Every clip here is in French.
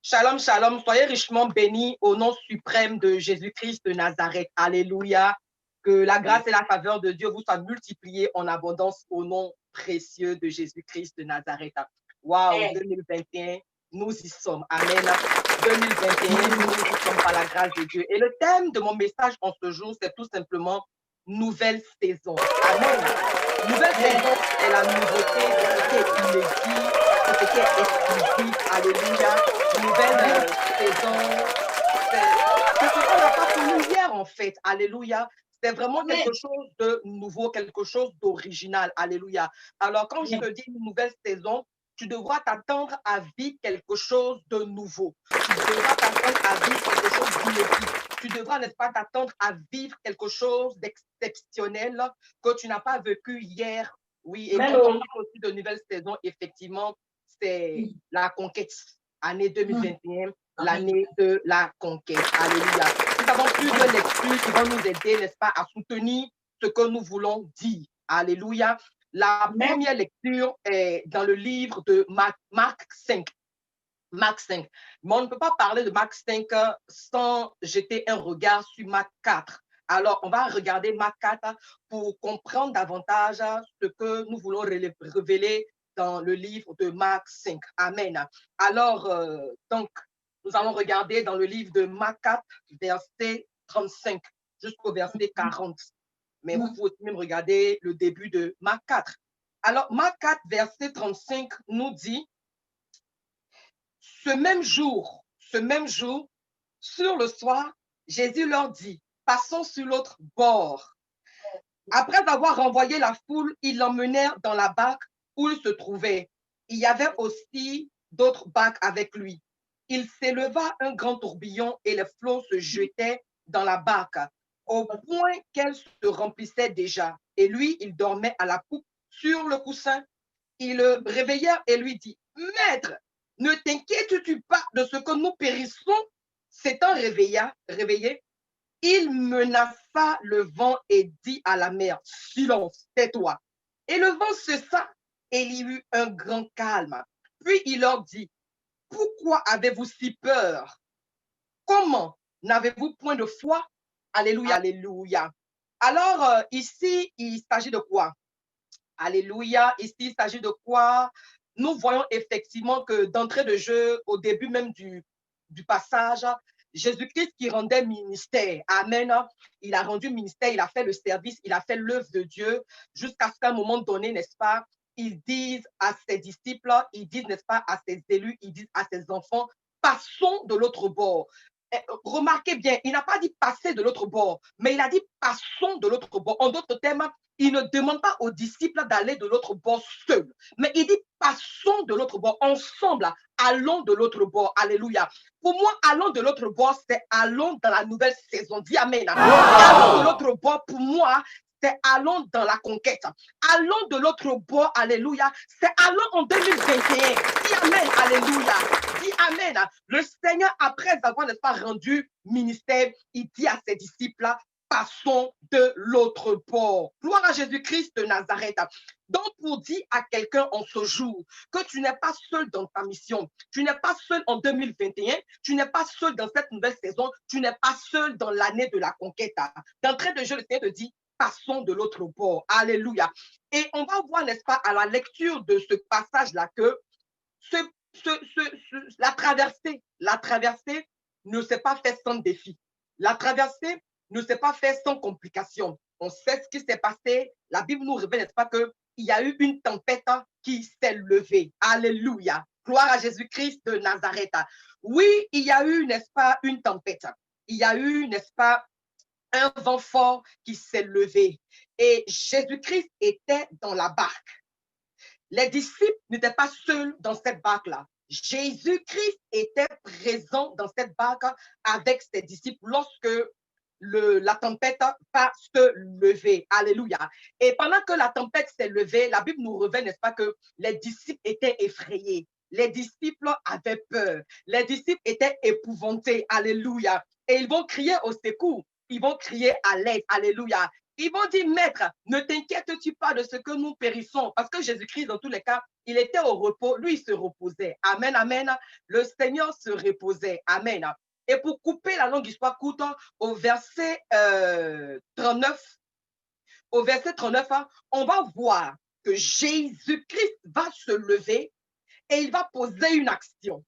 Shalom, shalom, soyez richement bénis au nom suprême de Jésus-Christ de Nazareth. Alléluia. Que la grâce et la faveur de Dieu vous soient multipliées en abondance au nom précieux de Jésus-Christ de Nazareth. Waouh, 2021, nous y sommes. Amen. 2021, nous y sommes par la grâce de Dieu. Et le thème de mon message en ce jour, c'est tout simplement nouvelle saison. Amen. Nouvelle saison, c'est la nouveauté de ce qui est inédit, de ce qui est exclusif. Alléluia. Nouvelle saison, c'est ce qu'on n'a pas connu hier en fait. Alléluia. C'est vraiment quelque chose de nouveau, quelque chose d'original. Alléluia. Alors, quand je te dis une nouvelle saison, tu devras t'attendre à vivre quelque chose de nouveau. Tu devras t'attendre à vivre quelque chose d'inédit. Tu devras, n'est-ce pas, t'attendre à vivre quelque chose d'exceptionnel que tu n'as pas vécu hier. Oui, et quand on parle aussi de nouvelle saison, effectivement, c'est la conquête. Année 2021, l'année de la conquête. Alléluia. Nous avons plusieurs lectures qui vont nous aider, n'est-ce pas, à soutenir ce que nous voulons dire. Alléluia. La première lecture est dans le livre de Marc 5. Marc 5. Mais on ne peut pas parler de Marc 5 sans jeter un regard sur Marc 4. Alors, on va regarder Marc 4 pour comprendre davantage ce que nous voulons révéler dans le livre de Marc 5. Amen. Alors, donc, nous allons regarder dans le livre de Marc 4, verset 35 jusqu'au verset 40. Mais vous pouvez aussi même regarder le début de Marc 4. Alors, Marc 4, verset 35 nous dit, ce même jour, sur le soir, Jésus leur dit, passons sur l'autre bord. Après avoir renvoyé la foule, ils l'emmenèrent dans la barque où il se trouvait. Il y avait aussi d'autres barques avec lui. Il s'éleva un grand tourbillon et les flots se jetaient dans la barque, au point qu'elle se remplissait déjà. Et lui, il dormait à la poupe sur le coussin. Ils le réveillèrent et lui dit, Maître, ne t'inquiètes-tu pas de ce que nous périssons? S'étant réveillé, il menaça le vent et dit à la mer, silence, tais-toi. Et le vent cessa et il y eut un grand calme. Puis il leur dit, pourquoi avez-vous si peur? Comment n'avez-vous point de foi? Alléluia, alléluia. Alors, ici, il s'agit de quoi? Alléluia. Ici, il s'agit de quoi? Nous voyons effectivement que d'entrée de jeu, au début même du passage, Jésus-Christ qui rendait ministère. Amen. Il a rendu ministère, il a fait le service, il a fait l'œuvre de Dieu jusqu'à ce qu'à un moment donné, n'est-ce pas, ils disent à ses disciples, ils disent, n'est-ce pas, à ses élus, ils disent à ses enfants, passons de l'autre bord. Remarquez bien, il n'a pas dit passer de l'autre bord, mais il a dit passons de l'autre bord. En d'autres termes, il ne demande pas aux disciples d'aller de l'autre bord seuls, mais il dit passons de l'autre bord, ensemble, allons de l'autre bord. Alléluia. Pour moi, allons de l'autre bord, c'est allons dans la nouvelle saison. Dis Amen. Wow. Allons de l'autre bord, pour moi, c'est allons dans la conquête. Allons de l'autre bord, alléluia. C'est allons en 2021. Dis Amen, alléluia. Dis Amen. Le Seigneur, après avoir, n'est-ce pas, rendu ministère, il dit à ses disciples, passons de l'autre bord. Gloire à Jésus-Christ de Nazareth. Donc, pour dire à quelqu'un en ce jour que tu n'es pas seul dans ta mission, tu n'es pas seul en 2021, tu n'es pas seul dans cette nouvelle saison, tu n'es pas seul dans l'année de la conquête. D'entrée de jeu, le Seigneur te dit, passons de l'autre bord. Alléluia. Et on va voir, n'est-ce pas, à la lecture de ce passage-là que la traversée ne s'est pas faite sans défi. La traversée ne s'est pas faite sans complications. On sait ce qui s'est passé. La Bible nous révèle, n'est-ce pas, qu'il y a eu une tempête qui s'est levée. Alléluia. Gloire à Jésus-Christ de Nazareth. Oui, il y a eu, n'est-ce pas, une tempête. Il y a eu, n'est-ce pas, un vent fort qui s'est levé. Et Jésus-Christ était dans la barque. Les disciples n'étaient pas seuls dans cette barque-là. Jésus-Christ était présent dans cette barque avec ses disciples lorsque la tempête va se lever. Alléluia. Et pendant que la tempête s'est levée, la Bible nous révèle, n'est-ce pas, que les disciples étaient effrayés. Les disciples avaient peur. Les disciples étaient épouvantés. Alléluia. Et ils vont crier au secours. Ils vont crier à l'aide. Alléluia. Ils vont dire, Maître, ne t'inquiètes-tu pas de ce que nous périssons? Parce que Jésus-Christ, dans tous les cas, il était au repos, lui, il se reposait. Amen, amen. Le Seigneur se reposait. Amen. Et pour couper la longue histoire courte, au verset 39, on va voir que Jésus-Christ va se lever et il va poser une action.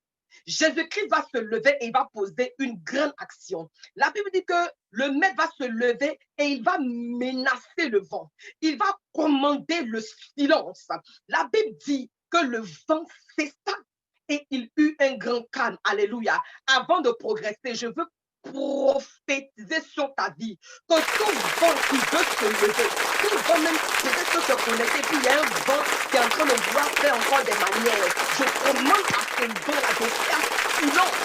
Jésus-Christ va se lever et il va poser une grande action. La Bible dit que le maître va se lever et il va menacer le vent. Il va commander le silence. La Bible dit que le vent cessa et il eut un grand calme. Alléluia. Avant de progresser, je veux prophétiser sur ta vie que tout vent qui veut se lever, tout vent même peut-être que se connecter, puis il y a un vent qui est en train de vouloir faire encore des manières. Je commande à ce vent-là de faire silence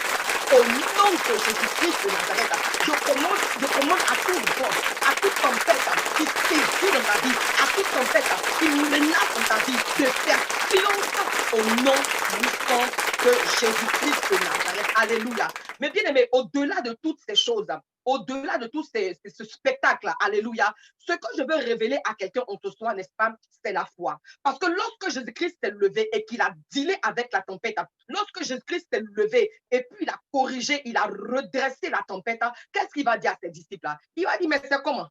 au nom de Jésus-Christ de Nazareth. Je commande à tout vent, à toute tempête qui sévit dans ta vie, à toute tempête qui menace dans ta vie, de faire silence au nom puissant de Jésus-Christ de Nazareth. Alléluia. Mais bien aimé, au-delà de toutes ces choses, au-delà de tout ce spectacle, alléluia, ce que je veux révéler à quelqu'un en ce soir, n'est-ce pas, c'est la foi. Parce que lorsque Jésus-Christ s'est levé et qu'il a dealé avec la tempête, lorsque Jésus-Christ s'est levé et puis il a corrigé, il a redressé la tempête, qu'est-ce qu'il va dire à ses disciples? Il va dire, mais c'est comment?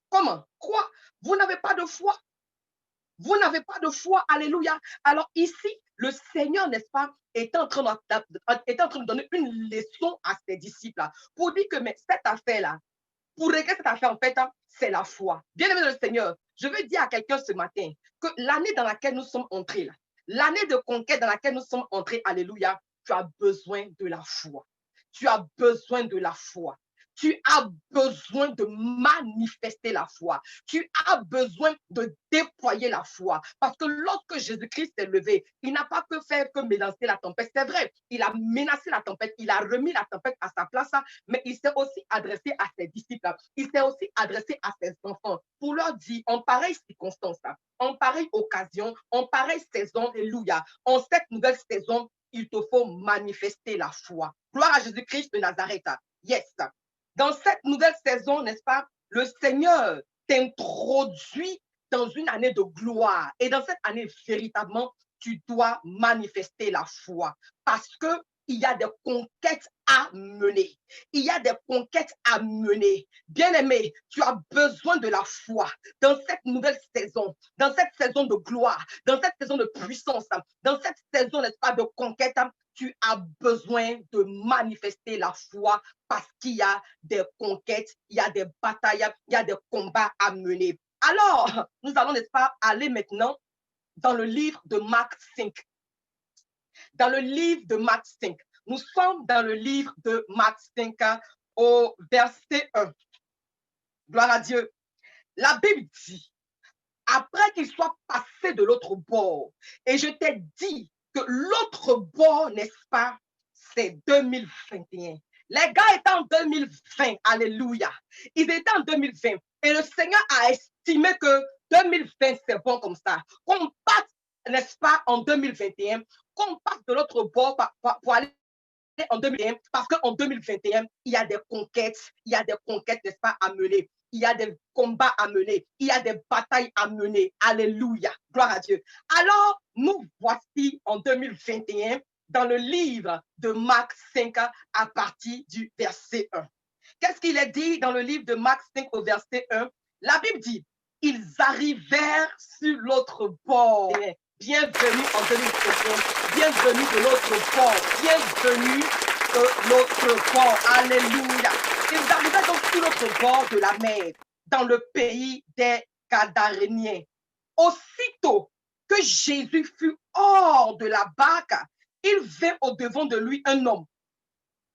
Comment? Quoi? Vous n'avez pas de foi? Vous n'avez pas de foi, alléluia. Alors ici, le Seigneur, n'est-ce pas, est en train de donner une leçon à ses disciples pour dire que mais cette affaire-là, pour régler cette affaire, en fait, c'est la foi. Bien aimé le Seigneur, je veux dire à quelqu'un ce matin que l'année dans laquelle nous sommes entrés, l'année de conquête dans laquelle nous sommes entrés, alléluia, tu as besoin de la foi. Tu as besoin de la foi. Tu as besoin de manifester la foi. Tu as besoin de déployer la foi. Parce que lorsque Jésus-Christ s'est levé, il n'a pas que faire que menacer la tempête. C'est vrai, il a menacé la tempête, il a remis la tempête à sa place, mais il s'est aussi adressé à ses disciples. Il s'est aussi adressé à ses enfants pour leur dire, en pareille circonstance, en pareille occasion, en pareille saison, alléluia, en cette nouvelle saison, il te faut manifester la foi. Gloire à Jésus-Christ de Nazareth. Yes. Dans cette nouvelle saison, n'est-ce pas, le Seigneur t'introduit dans une année de gloire. Et dans cette année, véritablement, tu dois manifester la foi. Parce que il y a des conquêtes à mener. Il y a des conquêtes à mener. Bien-aimé, tu as besoin de la foi dans cette nouvelle saison, dans cette saison de gloire, dans cette saison de puissance, dans cette saison, n'est-ce pas, de conquête. Tu as besoin de manifester la foi parce qu'il y a des conquêtes, il y a des batailles, il y a des combats à mener. Alors, nous allons, n'est-ce pas, aller maintenant dans le livre de Marc 5. Dans le livre de Marc 5. Nous sommes dans le livre de Marc 5 au verset 1. Gloire à Dieu. La Bible dit, après qu'il soit passé de l'autre bord, et je t'ai dit que l'autre bord, n'est-ce pas, c'est 2021. Les gars étaient en 2020, alléluia. Ils étaient en 2020 et le Seigneur a estimé que 2020, c'est bon comme ça. Qu'on passe, n'est-ce pas, en 2021, qu'on passe de l'autre bord pour aller en 2021, parce qu'en 2021, il y a des conquêtes, n'est-ce pas, à mener. Il y a des combats à mener, il y a des batailles à mener. Alléluia, gloire à Dieu. Alors, nous voici en 2021 dans le livre de Marc 5 à partir du verset 1. Qu'est-ce qu'il est dit dans le livre de Marc 5 au verset 1? La Bible dit, ils arrivèrent sur l'autre bord. Bienvenue en 2021, bienvenue de l'autre bord, bienvenue de l'autre bord. Alléluia. Ils arrivaient donc sur l'autre bord de la mer, dans le pays des Gadaréniens. Aussitôt que Jésus fut hors de la barque, il vint au-devant de lui un homme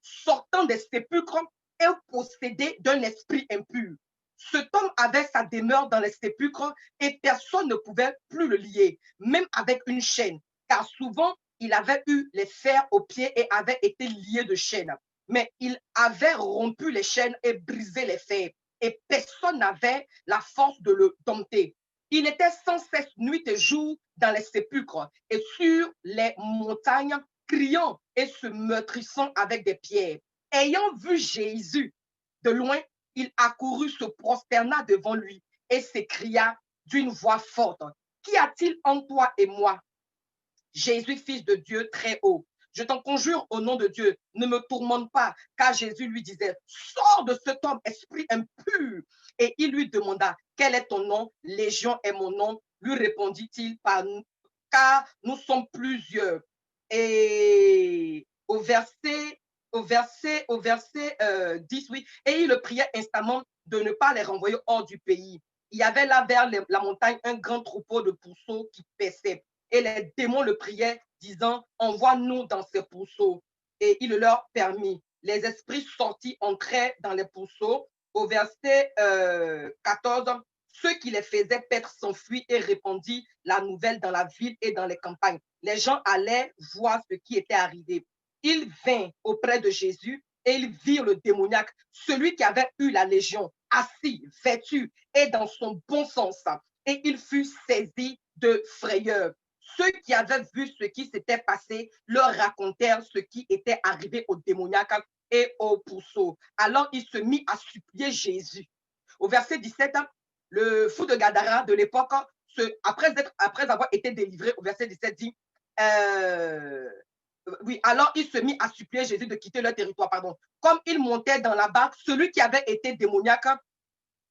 sortant des sépulcres et possédé d'un esprit impur. Cet homme avait sa demeure dans les sépulcres et personne ne pouvait plus le lier, même avec une chaîne, car souvent il avait eu les fers aux pieds et avait été lié de chaînes. Mais il avait rompu les chaînes et brisé les fers, et personne n'avait la force de le dompter. Il était sans cesse nuit et jour dans les sépulcres et sur les montagnes, criant et se meurtrissant avec des pierres. Ayant vu Jésus de loin, il accourut, se prosterna devant lui et s'écria d'une voix forte, qu'y a-t-il entre toi et moi, Jésus, fils de Dieu très haut? Je t'en conjure au nom de Dieu, ne me tourmente pas, car Jésus lui disait, sors de cet homme, esprit impur. Et il lui demanda, quel est ton nom? Légion est mon nom, lui répondit-il, car nous sommes plusieurs. Et au verset 10, oui, et il le priait instamment de ne pas les renvoyer hors du pays. Il y avait là vers la montagne un grand troupeau de pourceaux qui paissaient. Et les démons le priaient, disant, envoie-nous dans ces pourceaux. Et il leur permit. Les esprits sortis entraient dans les pourceaux. Au verset 14, ceux qui les faisaient paître s'enfuient et répandit la nouvelle dans la ville et dans les campagnes. Les gens allaient voir ce qui était arrivé. Ils vinrent auprès de Jésus et ils virent le démoniaque, celui qui avait eu la légion, assis, vêtu et dans son bon sens. Et il fut saisi de frayeur. Ceux qui avaient vu ce qui s'était passé leur racontèrent ce qui était arrivé au démoniaque et au pourceau. Alors il se mit à supplier Jésus. Au verset 17, le fou de Gadara de l'époque, après avoir été délivré, au verset 17 dit, oui, alors il se mit à supplier Jésus de quitter leur territoire. Pardon. Comme il montait dans la barque, celui qui avait été démoniaque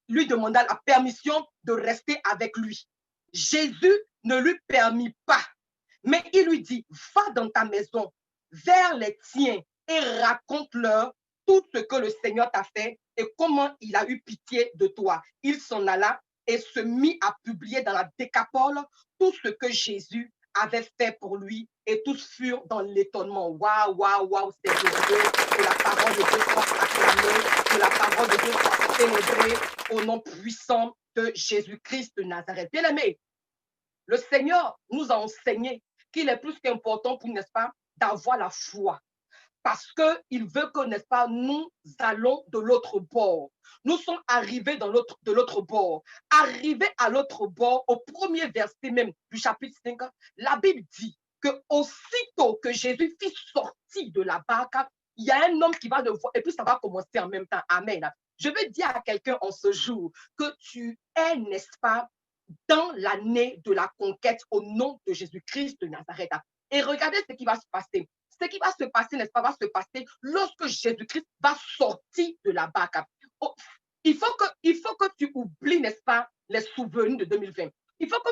lui demanda la permission de rester avec lui. Jésus ne lui permit pas, mais il lui dit, va dans ta maison, vers les tiens et raconte-leur tout ce que le Seigneur t'a fait et comment il a eu pitié de toi. Il s'en alla et se mit à publier dans la Décapole tout ce que Jésus avait fait pour lui et tous furent dans l'étonnement. Waouh, waouh, waouh, c'est de Dieu, que la parole de Dieu soit acclamée, que la parole de Dieu soit célébrée au nom puissant de Jésus-Christ de Nazareth. Bien-aimés, le Seigneur nous a enseigné qu'il est plus qu'important pour, n'est-ce pas, d'avoir la foi. Parce qu'il veut que, n'est-ce pas, nous allons de l'autre bord. Nous sommes arrivés de l'autre bord. Arrivés à l'autre bord, au premier verset même du chapitre 5, la Bible dit que aussitôt que Jésus fut sorti de la barque, il y a un homme qui va le voir et puis ça va commencer en même temps. Amen. Je veux dire à quelqu'un en ce jour que tu es, n'est-ce pas, dans l'année de la conquête au nom de Jésus-Christ de Nazareth. Et regardez ce qui va se passer. Ce qui va se passer, n'est-ce pas, va se passer lorsque Jésus-Christ va sortir de la barque. Oh, il faut que tu oublies, n'est-ce pas, les souvenirs de 2020. Il faut que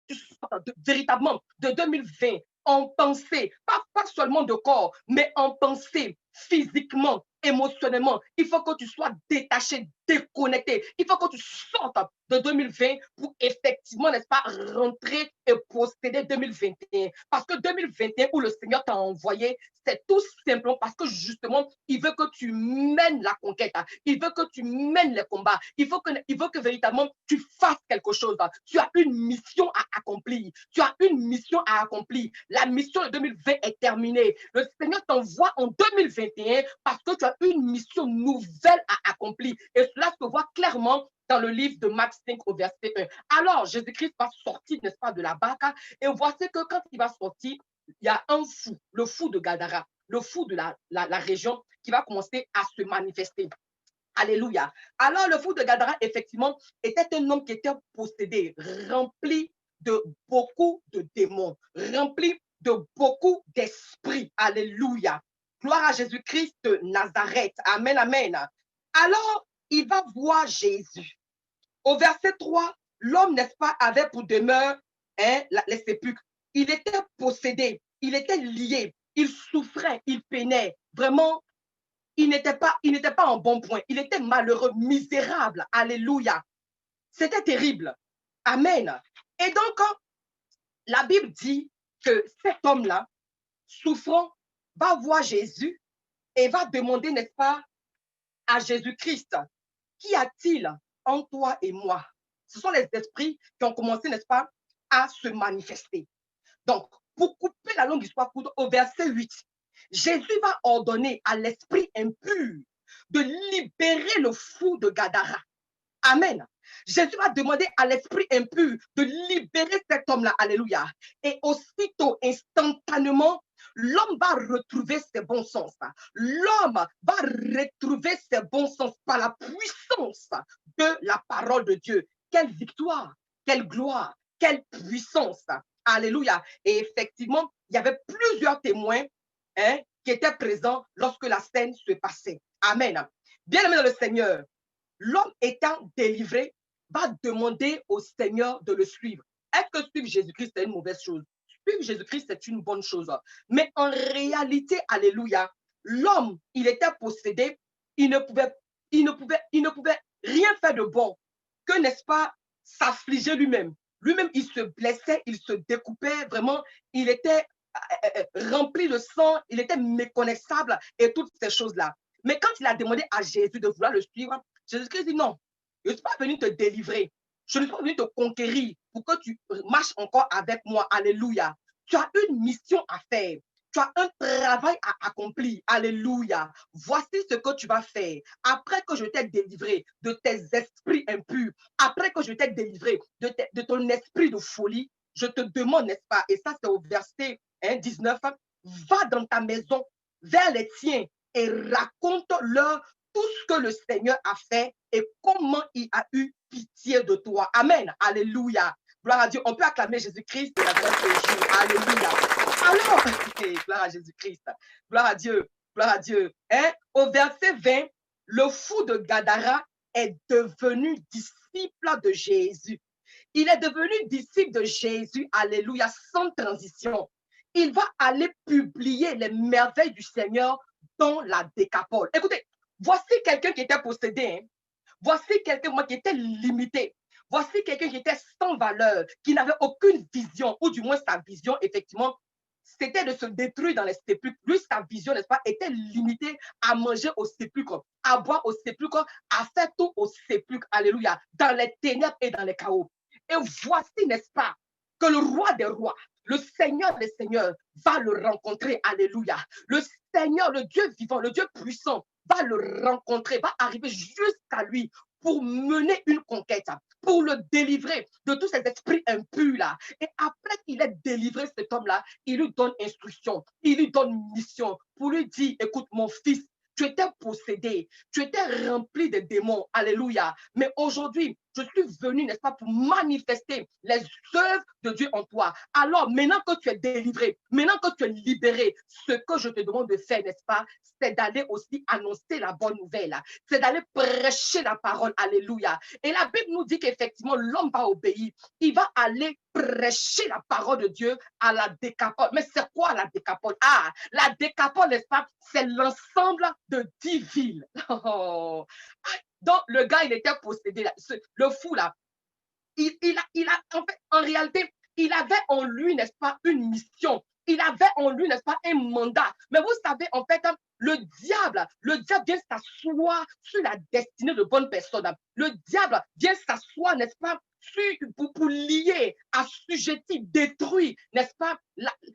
tu sortes véritablement de 2020 en pensée, pas seulement de corps, mais en pensée, physiquement, émotionnellement. Il faut que tu sois détaché, déconnecté. Il faut que tu sortes de 2020 pour effectivement, n'est-ce pas, rentrer et posséder 2021. Parce que 2021, où le Seigneur t'a envoyé, c'est tout simplement parce que justement, il veut que tu mènes la conquête. Il veut que tu mènes les combats. Il veut que véritablement tu fasses quelque chose. Tu as une mission à accomplir. Tu as une mission à accomplir. La mission de 2020 est terminée. Le Seigneur t'envoie en 2021 parce que tu as une mission nouvelle à accomplir. Et cela se voit clairement dans le livre de Marc 5 au verset 1. Alors, Jésus-Christ va sortir, n'est-ce pas, de la barque. Et voici que quand il va sortir, il y a un fou, le fou de Gadara, le fou de la région qui va commencer à se manifester. Alléluia. Alors, le fou de Gadara, effectivement, était un homme qui était possédé, rempli de beaucoup de démons, rempli de beaucoup d'esprits. Alléluia. Gloire à Jésus-Christ de Nazareth. Amen, amen. Alors, il va voir Jésus. Au verset 3, l'homme, n'est-ce pas, avait pour demeure les sépulcres. Il était possédé, il était lié, il souffrait, il peinait. Vraiment, il n'était pas en bon point. Il était malheureux, misérable. Alléluia. C'était terrible. Amen. Et donc, la Bible dit que cet homme-là, souffrant, va voir Jésus et va demander, n'est-ce pas, à Jésus-Christ, qu'y a-t-il entre toi et moi? Ce sont les esprits qui ont commencé, n'est-ce pas, à se manifester. Donc, pour couper la longue histoire courte, au verset 8, Jésus va ordonner à l'esprit impur de libérer le fou de Gadara. Amen. Jésus va demander à l'esprit impur de libérer cet homme-là. Alléluia. Et aussitôt, instantanément, l'homme va retrouver ses bons sens. L'homme va retrouver ses bons sens par la puissance de la parole de Dieu. quelle victoire, quelle gloire, quelle puissance. Alléluia. Et effectivement, il y avait plusieurs témoins qui étaient présents lorsque la scène se passait. Amen. Bien-aimé dans le Seigneur, l'homme étant délivré va demander au Seigneur de le suivre. Est-ce que suivre Jésus-Christ est une mauvaise chose? Suivre Jésus-Christ, c'est une bonne chose. Mais en réalité, alléluia, l'homme, il était possédé, il ne pouvait rien faire de bon que, n'est-ce pas, s'affliger lui-même. Lui-même, il se blessait, il se découpait, vraiment, il était rempli de sang, il était méconnaissable et toutes ces choses-là. Mais quand il a demandé à Jésus de vouloir le suivre, Jésus-Christ dit non, je ne suis pas venu te délivrer, je ne suis pas venu te conquérir pour que tu marches encore avec moi. Alléluia. Tu as une mission à faire. Tu as un travail à accomplir. Alléluia. Voici ce que tu vas faire. Après que je t'ai délivré de tes esprits impurs, après que je t'ai délivré de ton esprit de folie, je te demande, n'est-ce pas, et ça c'est au verset 19, va dans ta maison vers les tiens et raconte-leur tout ce que le Seigneur a fait et comment il a eu pitié de toi. Amen. Alléluia. Gloire à Dieu. On peut acclamer Jésus-Christ de la gloire ce jour. Alléluia. Alors, gloire à Jésus-Christ. Gloire à Dieu. Gloire à Dieu. Au verset 20, le fou de Gadara est devenu disciple de Jésus. Il est devenu disciple de Jésus. Alléluia. Sans transition. Il va aller publier les merveilles du Seigneur dans la Décapole. Écoutez, voici quelqu'un qui était possédé. Voici quelqu'un qui était limité. Voici quelqu'un qui était sans valeur, qui n'avait aucune vision, ou du moins sa vision, effectivement, c'était de se détruire dans les sépulcres. Lui, sa vision, n'est-ce pas, était limitée à manger au sépulcre, à boire au sépulcre, à faire tout au sépulcre. Alléluia. Dans les ténèbres et dans les chaos. Et voici, n'est-ce pas, que le roi des rois, le Seigneur des seigneurs, va le rencontrer. Alléluia. Le Seigneur, le Dieu vivant, le Dieu puissant, va le rencontrer, va arriver jusqu'à lui pour mener une conquête, pour le délivrer de tous ces esprits impurs là. Et après qu'il ait délivré cet homme-là, il lui donne instruction, il lui donne mission pour lui dire, écoute mon fils, tu étais possédé, tu étais rempli de démons, alléluia. Mais aujourd'hui, je suis venu, n'est-ce pas, pour manifester les œuvres de Dieu en toi. Alors, maintenant que tu es délivré, maintenant que tu es libéré, ce que je te demande de faire, n'est-ce pas, c'est d'aller aussi annoncer la bonne nouvelle. C'est d'aller prêcher la parole, alléluia. Et la Bible nous dit qu'effectivement, l'homme va obéir. Il va aller prêcher la parole de Dieu à la Décapole. Mais c'est quoi la Décapole? Ah, la Décapole, n'est-ce pas, c'est l'ensemble de 10 villes. Oh. Donc, le gars, il était possédé, là. Le fou, là. En réalité, il avait en lui, n'est-ce pas, une mission. Il avait en lui, n'est-ce pas, un mandat. Mais vous savez, en fait, le diable vient s'asseoir sur la destinée de bonnes personnes. Le diable vient s'asseoir, n'est-ce pas, pour lier, assujettir, détruire, n'est-ce pas,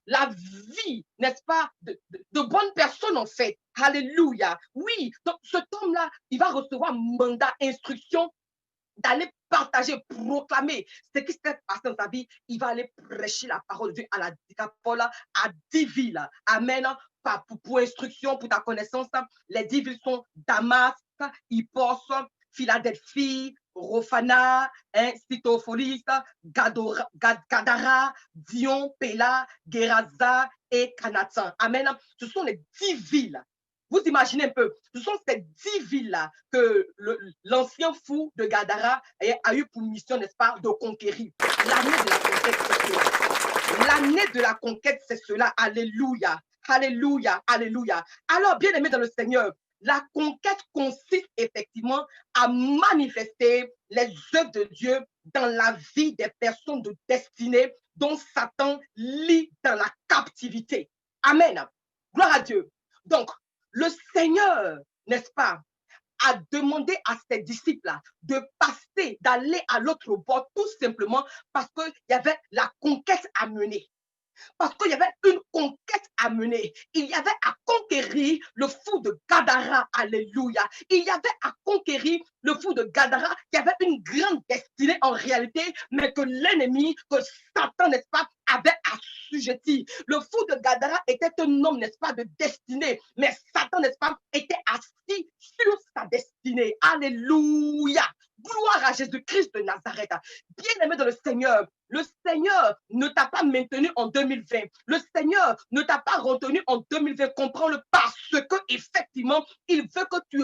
la vie, n'est-ce pas, de bonnes personnes, en fait. Alléluia. Oui, donc cet homme-là, il va recevoir mandat, instruction, d'aller partager, proclamer ce qui s'est passé dans sa vie. Il va aller prêcher la parole de Dieu à la Décapole, à 10 villes. Amen. Pour instruction, pour ta connaissance, les 10 villes sont Damas, Hippos, Philadelphie, Rophana, Sitopholis, Gadara, Dion, Péla, Geraza et Canatan. Amen. Ce sont les 10 villes. Vous imaginez un peu, ce sont ces 10 villes-là que l'ancien fou de Gadara a eu pour mission, n'est-ce pas, de conquérir. L'année de la conquête, c'est cela. L'année de la conquête, c'est cela. Alléluia, alléluia, alléluia. Alors, bien aimé dans le Seigneur, la conquête consiste effectivement à manifester les œuvres de Dieu dans la vie des personnes de destinée dont Satan lie dans la captivité. Amen. Gloire à Dieu. Donc, le Seigneur, n'est-ce pas, a demandé à ses disciples de passer, d'aller à l'autre bord, tout simplement parce qu'il y avait la conquête à mener. Parce qu'il y avait une conquête à mener. Il y avait à conquérir le fou de Gadara. Alléluia. Il y avait à conquérir le fou de Gadara qui avait une grande destinée en réalité, mais que l'ennemi, que Satan, n'est-ce pas, avait assujetti. Le fou de Gadara était un homme, n'est-ce pas, de destinée, mais Satan, n'est-ce pas, était assis sur sa destinée. Alléluia. Gloire à Jésus-Christ de Nazareth. Bien-aimé dans le Seigneur ne t'a pas maintenu en 2020. Le Seigneur ne t'a pas retenu en 2020. Comprends-le parce que, effectivement, il veut que tu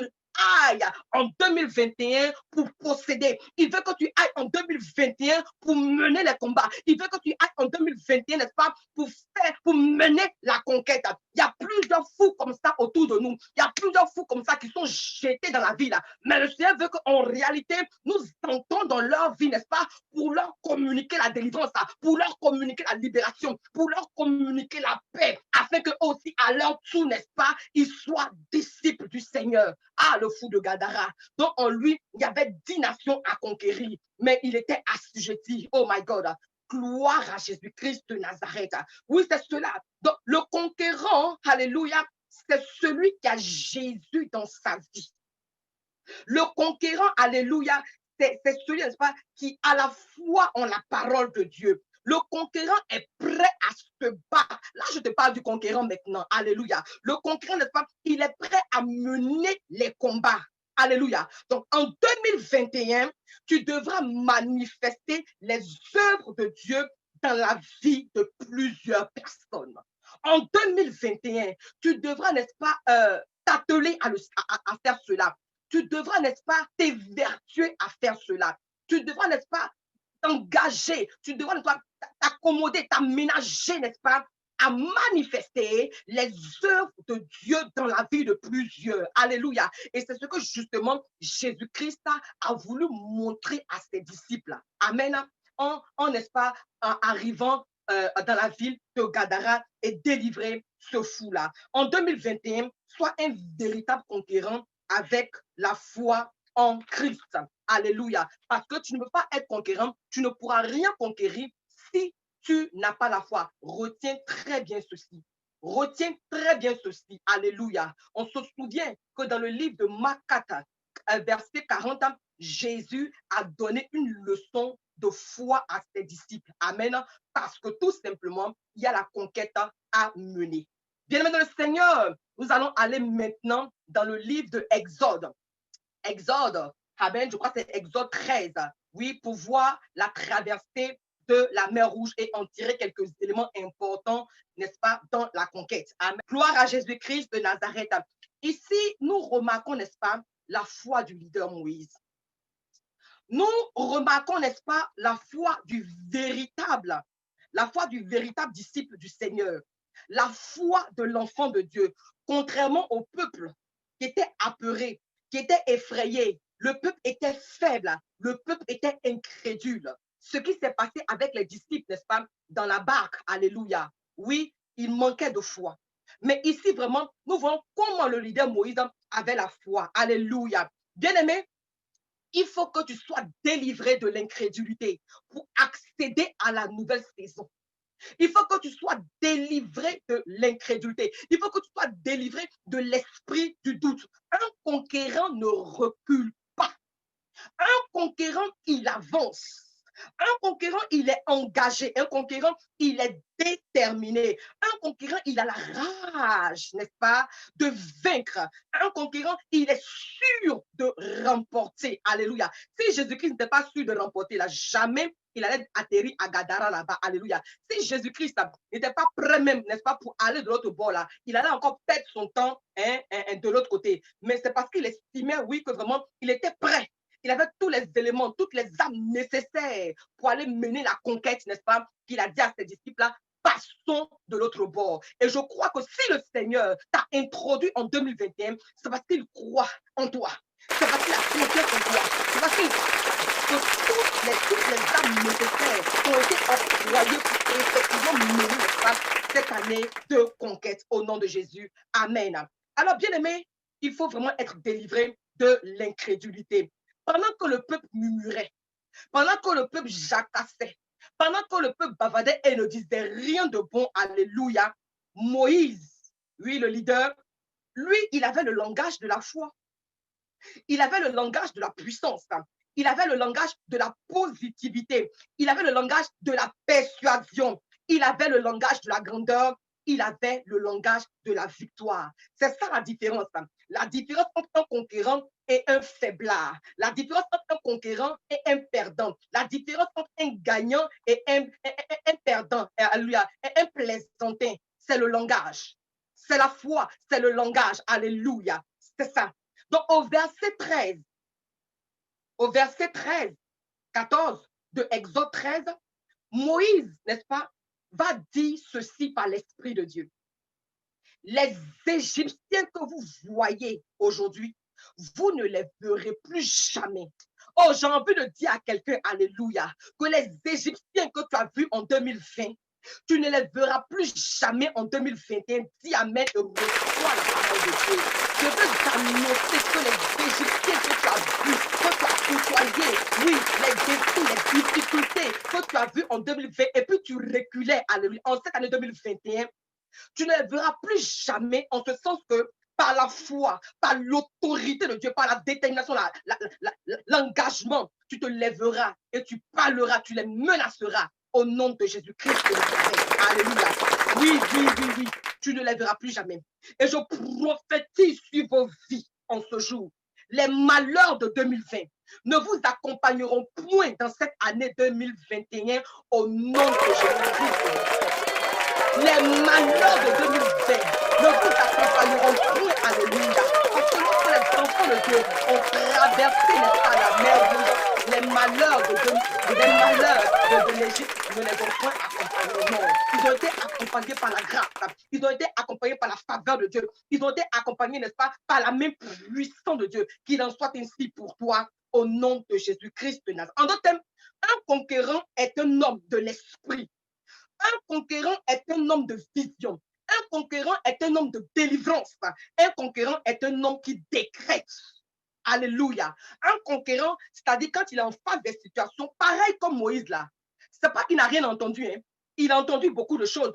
ailles en 2021 pour posséder. Il veut que tu ailles en 2021 pour mener les combats. Il veut que tu ailles en 2021, n'est-ce pas, pour mener la conquête. Il y a plusieurs fous comme ça autour de nous. Il y a plusieurs fous comme ça qui sont jetés dans la vie là. Mais le Seigneur veut qu'en réalité, nous entrons dans leur vie, n'est-ce pas, pour leur communiquer la délivrance, pour leur communiquer la libération, pour leur communiquer la paix, afin que aussi à leur tour, n'est-ce pas, ils soient disciples du Seigneur. Ah, le fou de Gadara. Donc en lui, il y avait 10 nations à conquérir, mais il était assujetti. Oh my God. Gloire à Jésus-Christ de Nazareth. Oui, c'est cela. Donc, le conquérant, alléluia, c'est celui qui a Jésus dans sa vie. Le conquérant, alléluia, c'est celui, n'est-ce pas, qui a la foi en la parole de Dieu. Le conquérant est prêt à se battre. Là, je te parle du conquérant maintenant. Alléluia. Le conquérant, n'est-ce pas, il est prêt à mener les combats. Alléluia. Donc, en 2021, tu devras manifester les œuvres de Dieu dans la vie de plusieurs personnes. En 2021, tu devras, n'est-ce pas, t'atteler à faire cela. Tu devras, n'est-ce pas, t'évertuer à faire cela. Tu devras, n'est-ce pas, t'engager. Tu devras, n'est-ce pas, t'accommoder, t'aménager, n'est-ce pas, à manifester les œuvres de Dieu dans la vie de plusieurs. Alléluia. Et c'est ce que justement Jésus-Christ a voulu montrer à ses disciples. Amen. En n'est-ce pas, en arrivant dans la ville de Gadara et délivrer ce fou-là. En 2021, sois un véritable conquérant avec la foi en Christ. Alléluia. Parce que tu ne peux pas être conquérant, tu ne pourras rien conquérir si tu n'as pas la foi. Retiens très bien ceci. Retiens très bien ceci. Alléluia. On se souvient que dans le livre de Marc 4, verset 40, Jésus a donné une leçon de foi à ses disciples. Amen. Parce que tout simplement, il y a la conquête à mener. Bien-aimés dans le Seigneur, nous allons aller maintenant dans le livre de Exode. Exode, amen, je crois que c'est Exode 13. Oui, pour voir la traversée de la mer Rouge et en tirer quelques éléments importants, n'est-ce pas, dans la conquête. Amen. Gloire à Jésus-Christ de Nazareth. Ici, nous remarquons, n'est-ce pas, la foi du leader Moïse. Nous remarquons, n'est-ce pas, la foi du véritable disciple du Seigneur, la foi de l'enfant de Dieu, contrairement au peuple qui était apeuré, qui était effrayé. Le peuple était faible, le peuple était incrédule. Ce qui s'est passé avec les disciples, n'est-ce pas, dans la barque, alléluia. Oui, il manquait de foi. Mais ici, vraiment, nous voyons comment le leader Moïse avait la foi. Alléluia. Bien-aimé, il faut que tu sois délivré de l'incrédulité pour accéder à la nouvelle saison. Il faut que tu sois délivré de l'incrédulité. Il faut que tu sois délivré de l'esprit du doute. Un conquérant ne recule pas. Un conquérant, il avance. Un conquérant, il est engagé. Un conquérant, il est déterminé. Un conquérant, il a la rage, n'est-ce pas, de vaincre. Un conquérant, il est sûr de remporter. Alléluia. Si Jésus-Christ n'était pas sûr de remporter, là, jamais il allait atterrir à Gadara là-bas. Alléluia. Si Jésus-Christ n'était pas prêt même, n'est-ce pas, pour aller de l'autre bord là, il allait encore perdre son temps de l'autre côté. Mais c'est parce qu'il estimait, oui, que vraiment, il était prêt. Il avait tous les éléments, toutes les armes nécessaires pour aller mener la conquête, n'est-ce pas, qu'il a dit à ses disciples-là, passons de l'autre bord. Et je crois que si le Seigneur t'a introduit en 2021, c'est parce qu'il croit en toi. C'est parce qu'il a confiance en toi. C'est parce que toutes les armes nécessaires ont été octroyées pour effectivement mener, n'est-ce pas, cette année de conquête au nom de Jésus. Amen. Alors, bien aimé, il faut vraiment être délivré de l'incrédulité. Pendant que le peuple murmurait, pendant que le peuple jacassait, pendant que le peuple bavardait et ne disait rien de bon, alléluia, Moïse, oui, le leader, lui, il avait le langage de la foi. Il avait le langage de la puissance. Il avait le langage de la positivité. Il avait le langage de la persuasion. Il avait le langage de la grandeur il avait le langage de la victoire. C'est ça la différence. La différence entre un conquérant et un faiblard. La différence entre un conquérant et un perdant. La différence entre un gagnant et un perdant. Alléluia. Et un plaisantin. C'est le langage. C'est la foi. C'est le langage. Alléluia. C'est ça. Donc, au verset 13, 14 de Exode 13, Moïse, n'est-ce pas, va dire ceci par l'Esprit de Dieu. Les Égyptiens que vous voyez aujourd'hui, vous ne les verrez plus jamais. Oh, j'ai envie de dire à quelqu'un, alléluia, que les Égyptiens que tu as vus en 2020, tu ne les verras plus jamais en 2021. Dis amen et reçois la parole de Dieu. Je veux t'annoncer que les Égyptiens que tu as vus, que tu as côtoyés, oui, les défis, les difficultés que tu as vus en 2020 et puis tu reculais, alléluia, en cette année 2021, tu ne les verras plus jamais en ce sens que par la foi, par l'autorité de Dieu, par la détermination, l'engagement, tu te lèveras et tu parleras, tu les menaceras au nom de Jésus-Christ de Nazareth. Alléluia. Oui, oui, oui, oui. Tu ne les verras plus jamais. Et je prophétise sur vos vies en ce jour. Les malheurs de 2020 ne vous accompagneront point dans cette année 2021 au nom de Jésus-Christ. Les malheurs de 2020 ne vous accompagneront point. Alléluia. Parce que lorsque les enfants de Dieu ont traversé la mer Rouge, les malheurs de l'Égypte ne les ont point accompagnés. Non. Ils ont été accompagnés par la grâce. Ils ont été accompagnés par la faveur de Dieu. Ils ont été accompagnés, n'est-ce pas, par la main puissante de Dieu. Qu'il en soit ainsi pour toi au nom de Jésus-Christ de Nazareth. En d'autres termes, un conquérant est un homme de l'esprit. Un conquérant est un homme de vision. Un conquérant est un homme de délivrance. Un conquérant est un homme qui décrète. Alléluia. Un conquérant, c'est-à-dire quand il est en face des situations, pareil comme Moïse là. C'est pas qu'il n'a rien entendu. Hein. Il a entendu beaucoup de choses.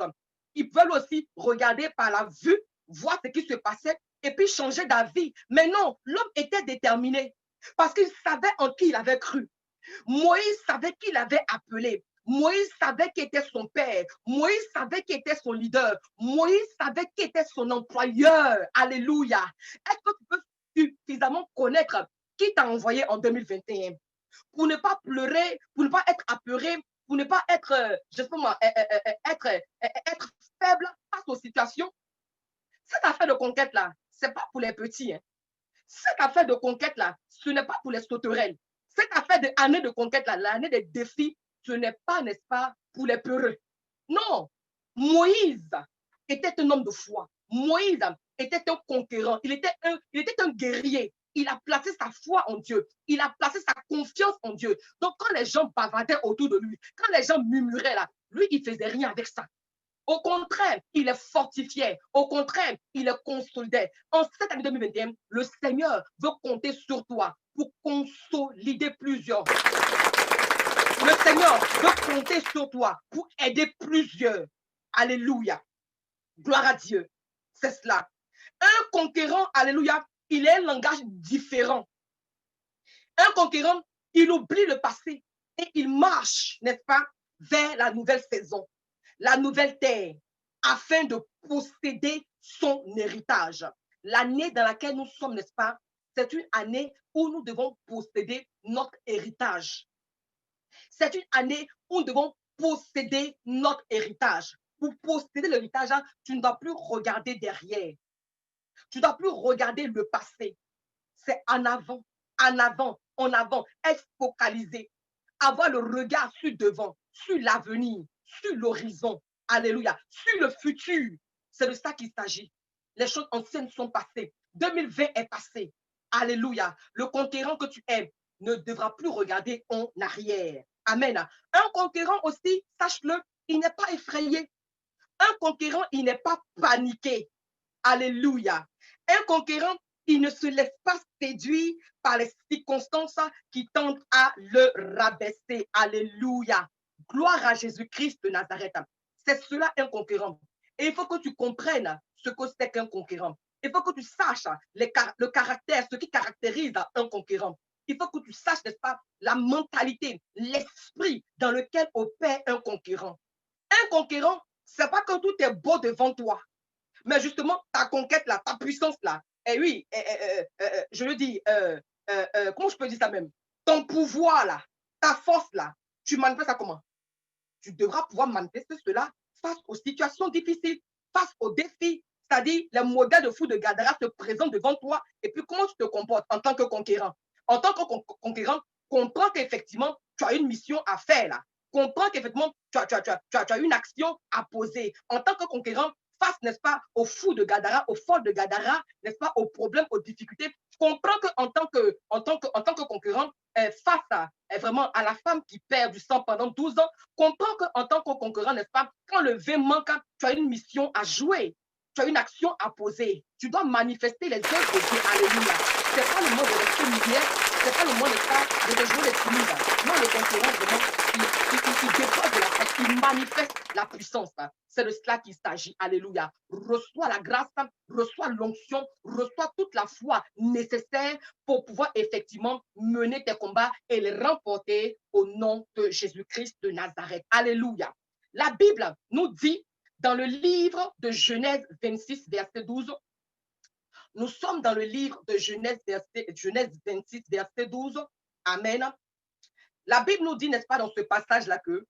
Ils veulent aussi regarder par la vue, voir ce qui se passait et puis changer d'avis. Mais non, l'homme était déterminé parce qu'il savait en qui il avait cru. Moïse savait qui l'avait appelé. Moïse savait qui était son père. Moïse savait qui était son leader. Moïse savait qui était son employeur. Alléluia. Est-ce que tu peux suffisamment connaître qui t'a envoyé en 2021 pour ne pas pleurer, pour ne pas être apeuré, pour ne pas être, je sais pas moi, être faible face aux situations? Cette affaire de conquête-là, ce n'est pas pour les petits. Hein. Cette affaire de conquête-là, ce n'est pas pour les sauterelles. Cette affaire d'année de conquête-là, l'année des défis, ce n'est pas, n'est-ce pas, pour les peureux. Non. Moïse était un homme de foi. Moïse était un conquérant. Il était un guerrier. Il a placé sa foi en Dieu. Il a placé sa confiance en Dieu. Donc, quand les gens bavardaient autour de lui, quand les gens murmuraient là, lui, il ne faisait rien avec ça. Au contraire, il est fortifié. Au contraire, il est consolidé. En cette année 2021, le Seigneur veut compter sur toi pour consolider plusieurs. Le Seigneur veut compter sur toi pour aider plusieurs. Alléluia. Gloire à Dieu. C'est cela. Un conquérant, alléluia, il a un langage différent. Un conquérant, il oublie le passé et il marche, n'est-ce pas, vers la nouvelle saison, la nouvelle terre, afin de posséder son héritage. L'année dans laquelle nous sommes, n'est-ce pas, c'est une année où nous devons posséder notre héritage. C'est une année où nous devons posséder notre héritage. Pour posséder l'héritage, tu ne dois plus regarder derrière. Tu ne dois plus regarder le passé. C'est en avant, en avant, être focalisé. Avoir le regard sur devant, sur l'avenir, sur l'horizon. Alléluia. Sur le futur. C'est de ça qu'il s'agit. Les choses anciennes sont passées. 2020 est passé. Alléluia. Le conquérant que tu es ne devra plus regarder en arrière. Amen. Un conquérant aussi, sache-le, il n'est pas effrayé. Un conquérant, il n'est pas paniqué. Alléluia. Un conquérant, il ne se laisse pas séduire par les circonstances qui tentent à le rabaisser. Alléluia. Gloire à Jésus-Christ de Nazareth. C'est cela un conquérant. Et il faut que tu comprennes ce que c'est qu'un conquérant. Il faut que tu saches le caractère, ce qui caractérise un conquérant. Il faut que tu saches, n'est-ce pas, la mentalité, l'esprit dans lequel opère un conquérant. Un conquérant, C'est pas que tout est beau devant toi, mais justement, ta conquête là, ta puissance là, et oui, je le dis, comment je peux dire ça même? Ton pouvoir là, ta force là, tu manifestes ça comment? Tu devras pouvoir manifester cela face aux situations difficiles, face aux défis. C'est-à-dire, les modèles de fou de Gadara se présentent devant toi. Et puis, comment tu te comportes en tant que conquérant? En tant que conquérant, comprends qu'effectivement, tu as une mission à faire là. Comprends qu'effectivement, tu as une action à poser. En tant que conquérant, face, n'est-ce pas, aux fous de Gadara, aux forts de Gadara, n'est-ce pas, aux problèmes, aux difficultés. Comprends qu'en tant que concurrent, face à vraiment à la femme qui perd du sang pendant 12 ans, comprends qu'en tant que concurrent, n'est-ce pas, quand le vin manque, tu as une mission à jouer, tu as une action à poser. Tu dois manifester les œuvres de Dieu. Alléluia. Ce n'est pas le moment de rester muet, ce n'est pas le moment, n'est-ce pas, de te jouer les timides. Non, le concurrent, vraiment, il dépose de la force, il manifeste la puissance. C'est de cela qu'il s'agit. Alléluia. Reçois la grâce, reçois l'onction, reçois toute la foi nécessaire pour pouvoir effectivement mener tes combats et les remporter au nom de Jésus-Christ de Nazareth. Alléluia. La Bible nous dit dans le livre de Genèse 26, verset 12, nous sommes dans le livre de Genèse 26, verset 12. Amen. La Bible nous dit, n'est-ce pas, dans ce passage-là, que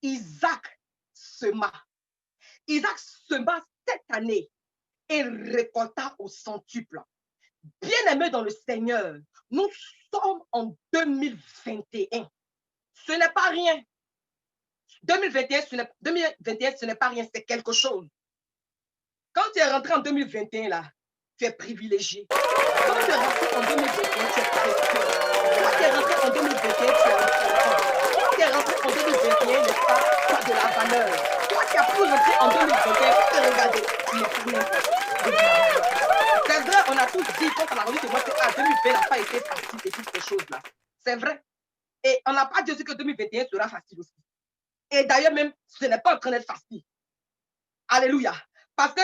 Isaac sema. Isaac sema cette année et récolta au centuple. Bien-aimés dans le Seigneur, nous sommes en 2021. Ce n'est pas rien. 2021, ce n'est pas rien, c'est quelque chose. Quand tu es rentré en 2021, là, tu es privilégié. Quand tu es rentré en 2021, tu es précieux. Quand tu es rentré en 2021, tu es important. Quand tu es rentré en 2021, n'est-ce pas, tu as de la valeur. Toi qui as pu rentrer en 2021, tu te regardes, tu n'es plus n'importe. C'est vrai, on a tous dit, quand on a rendu que moi, que 2020 n'a pas été facile et toutes ces choses-là. C'est vrai. Et on n'a pas dit aussi que 2021 sera facile aussi. Et d'ailleurs, même, ce n'est pas en train d'être facile. Alléluia. Parce que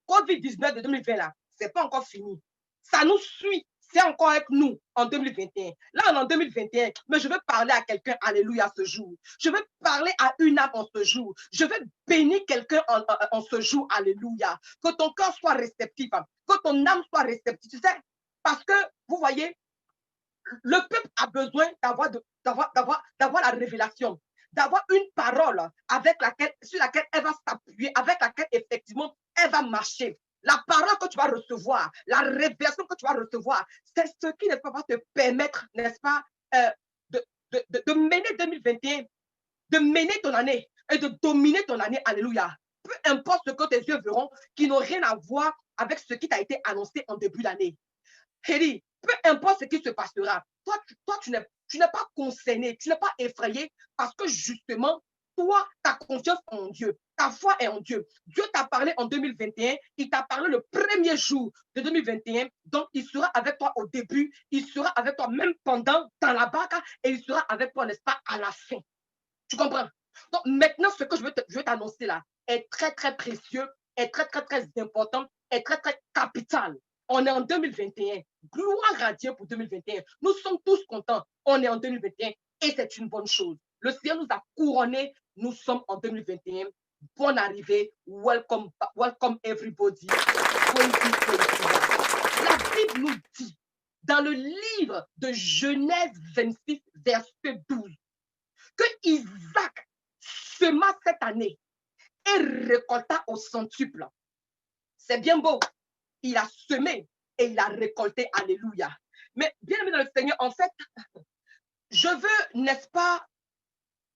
COVID-19 de 2020, là, ce n'est pas encore fini. Ça nous suit. C'est encore avec nous en 2021. Là, on est en 2021, mais je veux parler à quelqu'un, alléluia, ce jour. Je veux parler à une âme en ce jour. Je veux bénir quelqu'un en ce jour, alléluia. Que ton cœur soit réceptif, que ton âme soit réceptive. Tu sais, parce que, vous voyez, le peuple a besoin d'avoir la révélation, d'avoir une parole sur laquelle elle va s'appuyer, avec laquelle effectivement elle va marcher. La parole que tu vas recevoir, la révélation que tu vas recevoir, c'est ce qui ne peut pas te permettre, n'est-ce pas, de mener 2021, de mener ton année et de dominer ton année. Alléluia. Peu importe ce que tes yeux verront, qui n'ont rien à voir avec ce qui t'a été annoncé en début d'année. Hélie, peu importe ce qui se passera, toi tu n'es pas concerné, tu n'es pas effrayé parce que justement, toi, ta confiance en Dieu, ta foi est en Dieu. Dieu t'a parlé en 2021, il t'a parlé le premier jour de 2021, donc il sera avec toi au début, il sera avec toi même pendant, dans la barque, et il sera avec toi, n'est-ce pas, à la fin. Tu comprends? Donc maintenant, ce que je veux t'annoncer là est très, très précieux, est très, très, très important, est très, très capital. On est en 2021. Gloire à Dieu pour 2021. Nous sommes tous contents. On est en 2021 et c'est une bonne chose. Le Seigneur nous a couronnés. Nous sommes en 2021. Bonne arrivée. Welcome, welcome everybody. La Bible nous dit dans le livre de Genèse 26, verset 12, que Isaac sema cette année et récolta au centuple. C'est bien beau. Il a semé et il a récolté. Alléluia. Mais bien aimé dans le Seigneur, en fait, je veux, n'est-ce pas,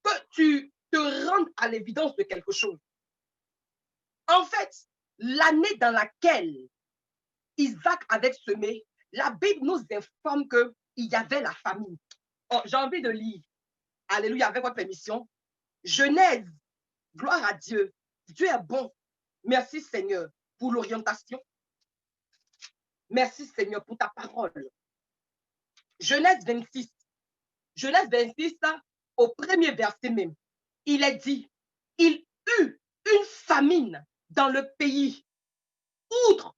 que tu te rendes à l'évidence de quelque chose. En fait, l'année dans laquelle Isaac avait semé, la Bible nous informe qu'il y avait la famine. Oh, j'ai envie de lire. Alléluia, avec votre permission. Genèse, gloire à Dieu. Dieu est bon. Merci Seigneur pour l'orientation. Merci Seigneur pour ta parole. Genèse 26. Genèse 26, au premier verset même, il est dit, il eut une famine dans le pays, outre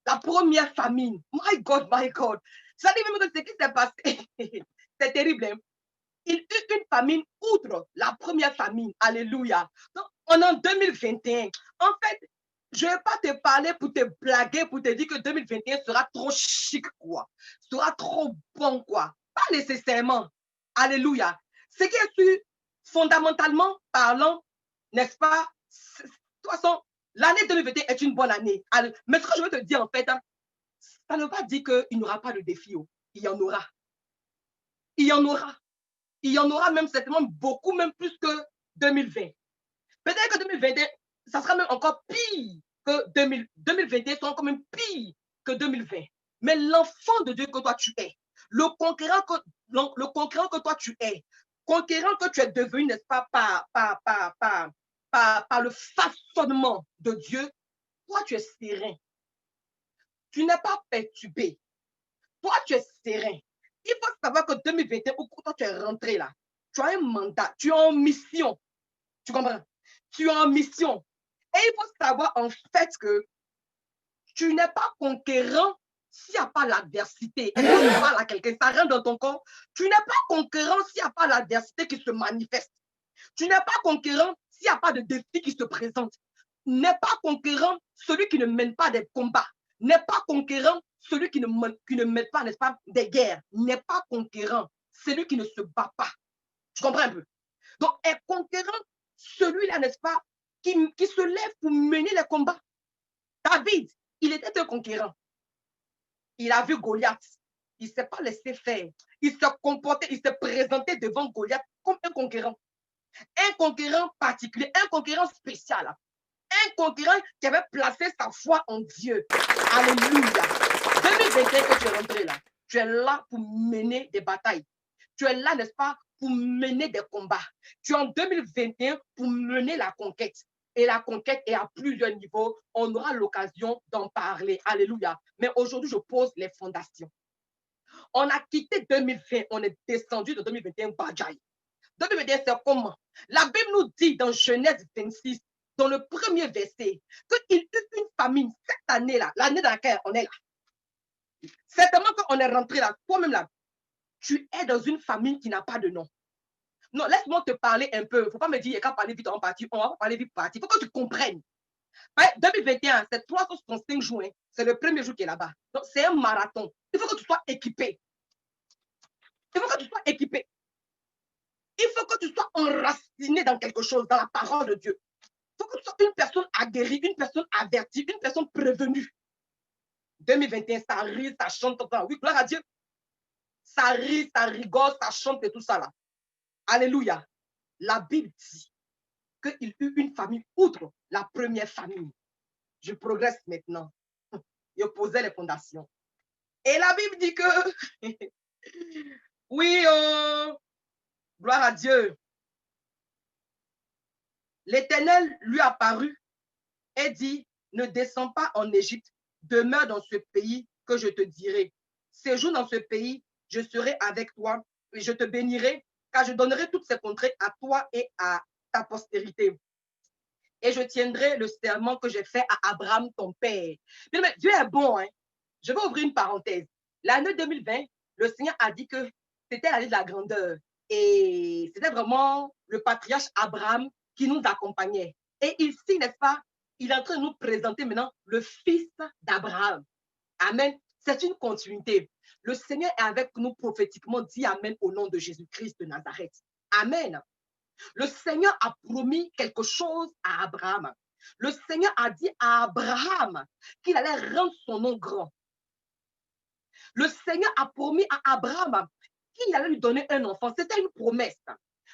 la première famine. My God, my God. Ça dit même que ce qui s'est passé, c'est terrible. Hein? il eut une famine outre la première famine. Alléluia. Donc, on est en 2021. En fait, je ne vais pas te parler pour te blaguer, pour te dire que 2021 sera trop chic, quoi. Sera trop bon, quoi. Pas nécessairement. Alléluia. Ce qui est sûr, fondamentalement parlant, n'est-ce pas? De toute façon, l'année 2021 est une bonne année. Mais ce que je veux te dire, en fait, hein, ça ne veut pas dire qu'il n'y aura pas de défi. Oh. Il y en aura. Il y en aura. Il y en aura même certainement beaucoup, même plus que 2020. Peut-être que 2021, ça sera même encore pire que 2021 sera encore même pire que 2020. Mais l'enfant de Dieu que toi tu es, le conquérant que toi tu es, conquérant que tu es devenu, n'est-ce pas, par le façonnement de Dieu, toi tu es serein. Tu n'es pas perturbé. Toi tu es serein. Il faut savoir que 2021, où toi tu es rentré là, tu as un mandat, tu es en mission. Tu comprends? Tu es en mission. Et il faut savoir en fait que tu n'es pas conquérant s'il n'y a pas l'adversité. Et quand tu parles à quelqu'un, ça rentre dans ton corps. Tu n'es pas conquérant s'il n'y a pas l'adversité qui se manifeste. Tu n'es pas conquérant s'il n'y a pas de défi qui se présente. N'est pas conquérant celui qui ne mène pas des combats. N'est pas conquérant celui qui ne mène pas, n'est-ce pas, des guerres. N'est pas conquérant celui qui ne se bat pas. Tu comprends un peu? Donc, est conquérant celui-là, n'est-ce pas, qui se lève pour mener les combats. David, il était un conquérant. Il a vu Goliath. Il ne s'est pas laissé faire. Il se comportait, il se présentait devant Goliath comme un conquérant. Un conquérant particulier, un conquérant spécial. Un conquérant qui avait placé sa foi en Dieu. Alléluia. 2021 que tu es rentré là, tu es là pour mener des batailles. Tu es là, n'est-ce pas, pour mener des combats. Tu es en 2021 pour mener la conquête. Et la conquête est à plusieurs niveaux. On aura l'occasion d'en parler. Alléluia. Mais aujourd'hui, je pose les fondations. On a quitté 2020, on est descendu de 2021 Bajai. 2021, c'est comment? La Bible nous dit dans Genèse 26, dans le premier verset, qu'il eut une famine cette année-là, l'année dans laquelle on est là. Certainement qu'on est rentré là, toi-même là, tu es dans une famille qui n'a pas de nom. Non, laisse-moi te parler un peu. Il ne faut pas me dire, il n'y a qu'à parler vite en partie. On va pas parler vite partie. Il faut que tu comprennes. 2021, c'est 365 jours. Hein. C'est le premier jour qui est là-bas. Donc, c'est un marathon. Il faut que tu sois équipé. Il faut que tu sois équipé. Il faut que tu sois enraciné dans quelque chose, dans la parole de Dieu. Il faut que tu sois une personne aguerrie, une personne avertie, une personne prévenue. 2021, ça rit, ça chante. Oui, gloire à Dieu. Ça rit, ça rigole, ça chante et tout ça là. Alléluia. La Bible dit qu'il eut une famille outre la première famille. Je progresse maintenant. Je posais les fondations. Et la Bible dit que, oui, oh, gloire à Dieu. L'Éternel lui apparut et dit, ne descends pas en Égypte, demeure dans ce pays que je te dirai. Séjourne dans ce pays, je serai avec toi et je te bénirai, car je donnerai toutes ces contrées à toi et à ta postérité. Et je tiendrai le serment que j'ai fait à Abraham, ton père. Mais Dieu est bon. Hein? Je vais ouvrir une parenthèse. L'année 2020, le Seigneur a dit que c'était l'année de la grandeur. Et c'était vraiment le patriarche Abraham qui nous accompagnait. Et ici, n'est-ce pas, il est en train de nous présenter maintenant le fils d'Abraham. Amen. C'est une continuité. Le Seigneur est avec nous prophétiquement, dit Amen au nom de Jésus-Christ de Nazareth. Amen. Le Seigneur a promis quelque chose à Abraham. Le Seigneur a dit à Abraham qu'il allait rendre son nom grand. Le Seigneur a promis à Abraham qu'il allait lui donner un enfant. C'était une promesse.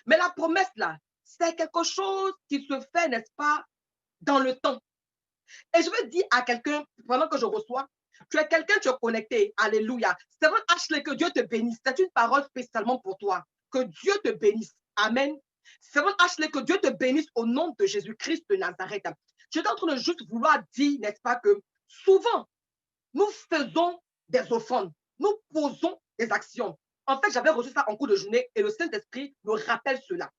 Mais la promesse, là, c'est quelque chose qui se fait, n'est-ce pas, dans le temps. Et je veux dire à quelqu'un, pendant que je reçois, tu es quelqu'un, tu es connecté. Alléluia. C'est vrai, Ashley, que Dieu te bénisse. C'est une parole spécialement pour toi. Que Dieu te bénisse. Amen. C'est vrai, Ashley, que Dieu te bénisse au nom de Jésus-Christ de Nazareth. Je suis en train de juste vouloir dire, n'est-ce pas, que souvent, nous faisons des offrandes. Nous posons des actions. En fait, j'avais reçu ça en cours de journée et le Saint-Esprit me rappelle cela.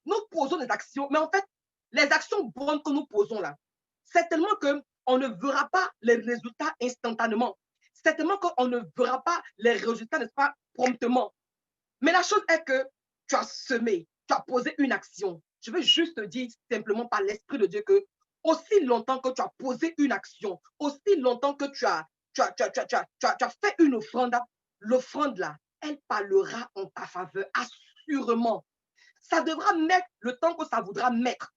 Nous posons des actions, mais en fait, les actions bonnes que nous posons là, c'est tellement qu'on ne verra pas les résultats instantanément. C'est tellement qu'on ne verra pas les résultats, n'est-ce pas, promptement. Mais la chose est que tu as semé, tu as posé une action. Je veux juste te dire simplement par l'Esprit de Dieu que aussi longtemps que tu as posé une action, aussi longtemps que tu as fait une offrande, l'offrande là, elle parlera en ta faveur, assurément. Ça devra mettre le temps que ça voudra mettre.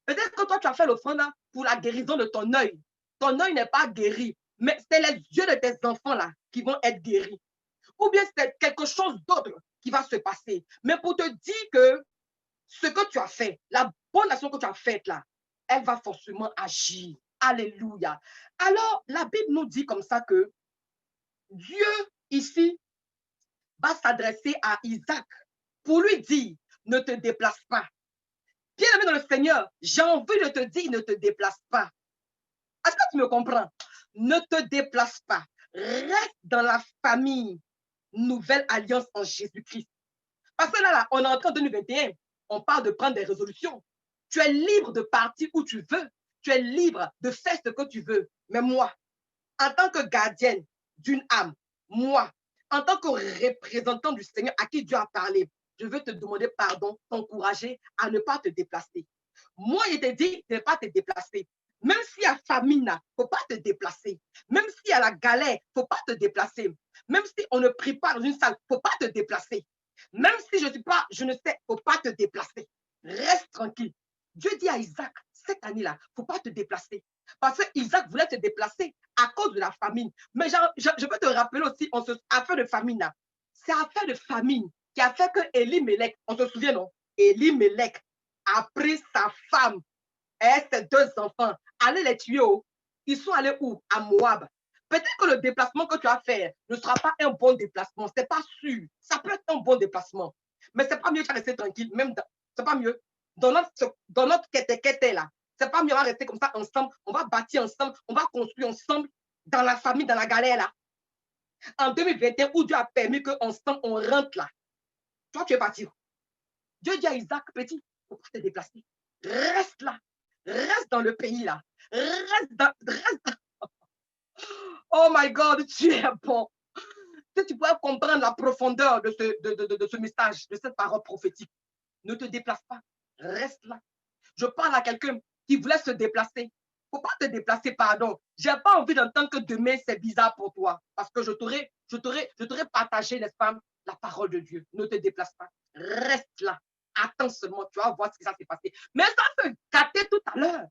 Peut-être que toi, tu as fait l'offrande pour la guérison de ton œil. Ton œil n'est pas guéri, mais c'est les yeux de tes enfants là qui vont être guéris. Ou bien c'est quelque chose d'autre qui va se passer. Mais pour te dire que ce que tu as fait, la bonne action que tu as faite là, elle va forcément agir. Alléluia. Alors, la Bible nous dit comme ça que Dieu ici va s'adresser à Isaac pour lui dire, ne te déplace pas. Bien-aimé dans le Seigneur, j'ai envie de te dire, ne te déplace pas. Est-ce que tu me comprends? Ne te déplace pas. Reste dans la famille. Nouvelle alliance en Jésus-Christ. Parce que là, on est en train de 2021. On parle de prendre des résolutions. Tu es libre de partir où tu veux. Tu es libre de faire ce que tu veux. Mais moi, en tant que gardienne d'une âme, moi, en tant que représentant du Seigneur à qui Dieu a parlé, je veux te demander pardon, t'encourager à ne pas te déplacer. Moi, il te dit de ne pas te déplacer. Même s'il y a famine, il ne faut pas te déplacer. Même s'il y a la galère, il ne faut pas te déplacer. Même si on ne prie pas dans une salle, il ne faut pas te déplacer. Même si je ne suis pas, je ne sais, il ne faut pas te déplacer. Reste tranquille. Dieu dit à Isaac, cette année-là, il ne faut pas te déplacer. Parce que Isaac voulait se déplacer à cause de la famine. Mais je peux te rappeler aussi, affaire de famine, c'est affaire de famine qui a fait que Elimelech, on se souvient, non? Elimelech a pris sa femme et ses deux enfants, allez les tuer. Ils sont allés où? À Moab. Peut-être que le déplacement que tu as fait ne sera pas un bon déplacement. Ce n'est pas sûr. Ça peut être un bon déplacement. Mais ce n'est pas mieux de rester tranquille. C'est pas mieux. Dans notre quête là, c'est pas mieux de rester comme ça ensemble. On va bâtir ensemble. On va construire ensemble dans la famille, dans la galère là. En 2021, où Dieu a permis qu'ensemble on rentre là. Toi, tu es parti. Dieu dit à Isaac, petit, il ne faut pas te déplacer. Reste là. Reste dans le pays là. Reste. Oh my God, tu es bon. Si tu pourrais comprendre la profondeur de ce message, de cette parole prophétique, ne te déplace pas. Reste là. Je parle à quelqu'un qui voulait se déplacer. Il ne faut pas te déplacer, pardon. Je n'ai pas envie d'entendre que demain, c'est bizarre pour toi. Parce que je t'aurais partagé, n'est-ce pas, la parole de Dieu. Ne te déplace pas. Reste là. Attends seulement, tu vas voir ce qui va se passer. Mais ça se gâtait tout à l'heure.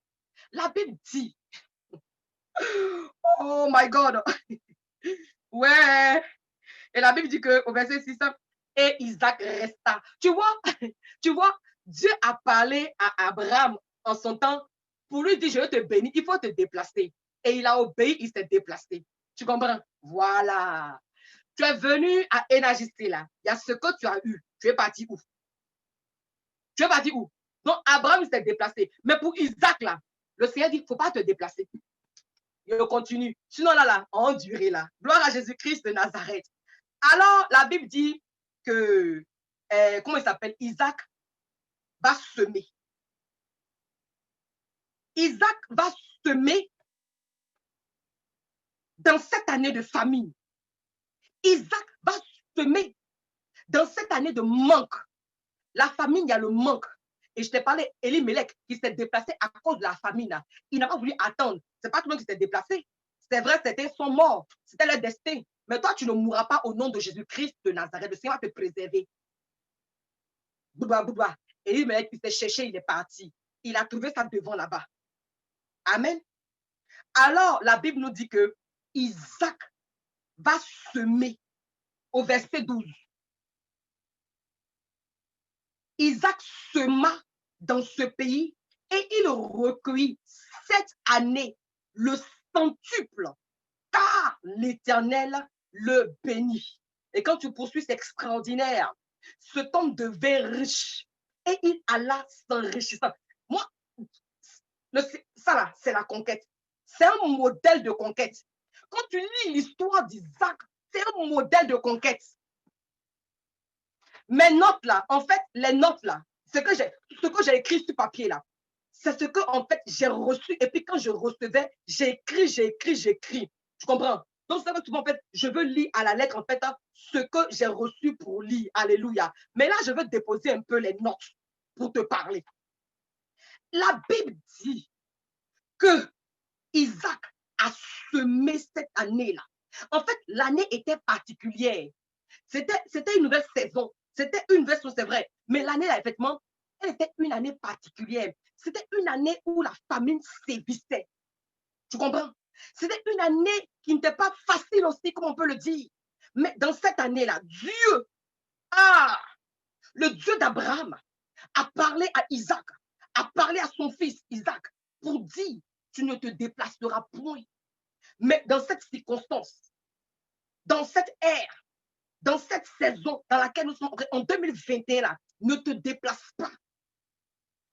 La Bible dit, oh my God, ouais. Et la Bible dit qu'au verset 6, et Isaac resta. Tu vois, Dieu a parlé à Abraham en son temps pour lui dire, je vais te bénir, il faut te déplacer. Et il a obéi, il s'est déplacé. Tu comprends? Voilà. Tu es venu à Énergie là. Il y a ce que tu as eu. Tu es parti où? Tu es parti où? Donc, Abraham s'est déplacé. Mais pour Isaac, là, le Seigneur dit, il ne faut pas te déplacer. Je continue. Sinon, là, endurez là. Gloire à Jésus-Christ de Nazareth. Alors, la Bible dit que, comment il s'appelle? Isaac va semer. Isaac va semer dans cette année de famine. Isaac va semer dans cette année de manque. La famine, il y a le manque. Et je t'ai parlé, Elimelech, qui s'est déplacé à cause de la famine. Il n'a pas voulu attendre. Ce n'est pas tout le monde qui s'est déplacé. C'est vrai, c'était son mort. C'était leur destin. Mais toi, tu ne mourras pas au nom de Jésus-Christ de Nazareth. Le Seigneur va te préserver. Bouba, bouba. Elimelech, il s'est cherché, il est parti. Il a trouvé ça devant là-bas. Amen. Alors, la Bible nous dit que Isaac va semer au verset 12. Isaac sema dans ce pays et il recueillit cette année le centuple, car l'Éternel le bénit. Et quand tu poursuis, c'est extraordinaire. Cet homme devait riche et il alla s'enrichissant. Moi, ça là, c'est la conquête. C'est un modèle de conquête. Quand tu lis l'histoire d'Isaac, c'est un modèle de conquête. Mes notes là, en fait, les notes là, ce que j'ai écrit sur papier là, c'est ce que en fait j'ai reçu. Et puis quand je recevais, j'ai écrit. Tu comprends? Donc, ça va souvent, en fait, je veux lire à la lettre, en fait, hein, ce que j'ai reçu pour lire. Alléluia. Mais là, je veux déposer un peu les notes pour te parler. La Bible dit que Isaac a semé cette année-là. En fait, l'année était particulière. C'était une nouvelle saison. C'était une nouvelle saison, c'est vrai. Mais l'année, là, effectivement, elle était une année particulière. C'était une année où la famine sévissait. Tu comprends? C'était une année qui n'était pas facile aussi, comme on peut le dire. Mais dans cette année-là, Dieu, ah, le Dieu d'Abraham, a parlé à Isaac, a parlé à son fils Isaac pour dire, tu ne te déplaceras point. Mais dans cette circonstance, dans cette ère, dans cette saison dans laquelle nous sommes en 2021, là, ne te déplace pas.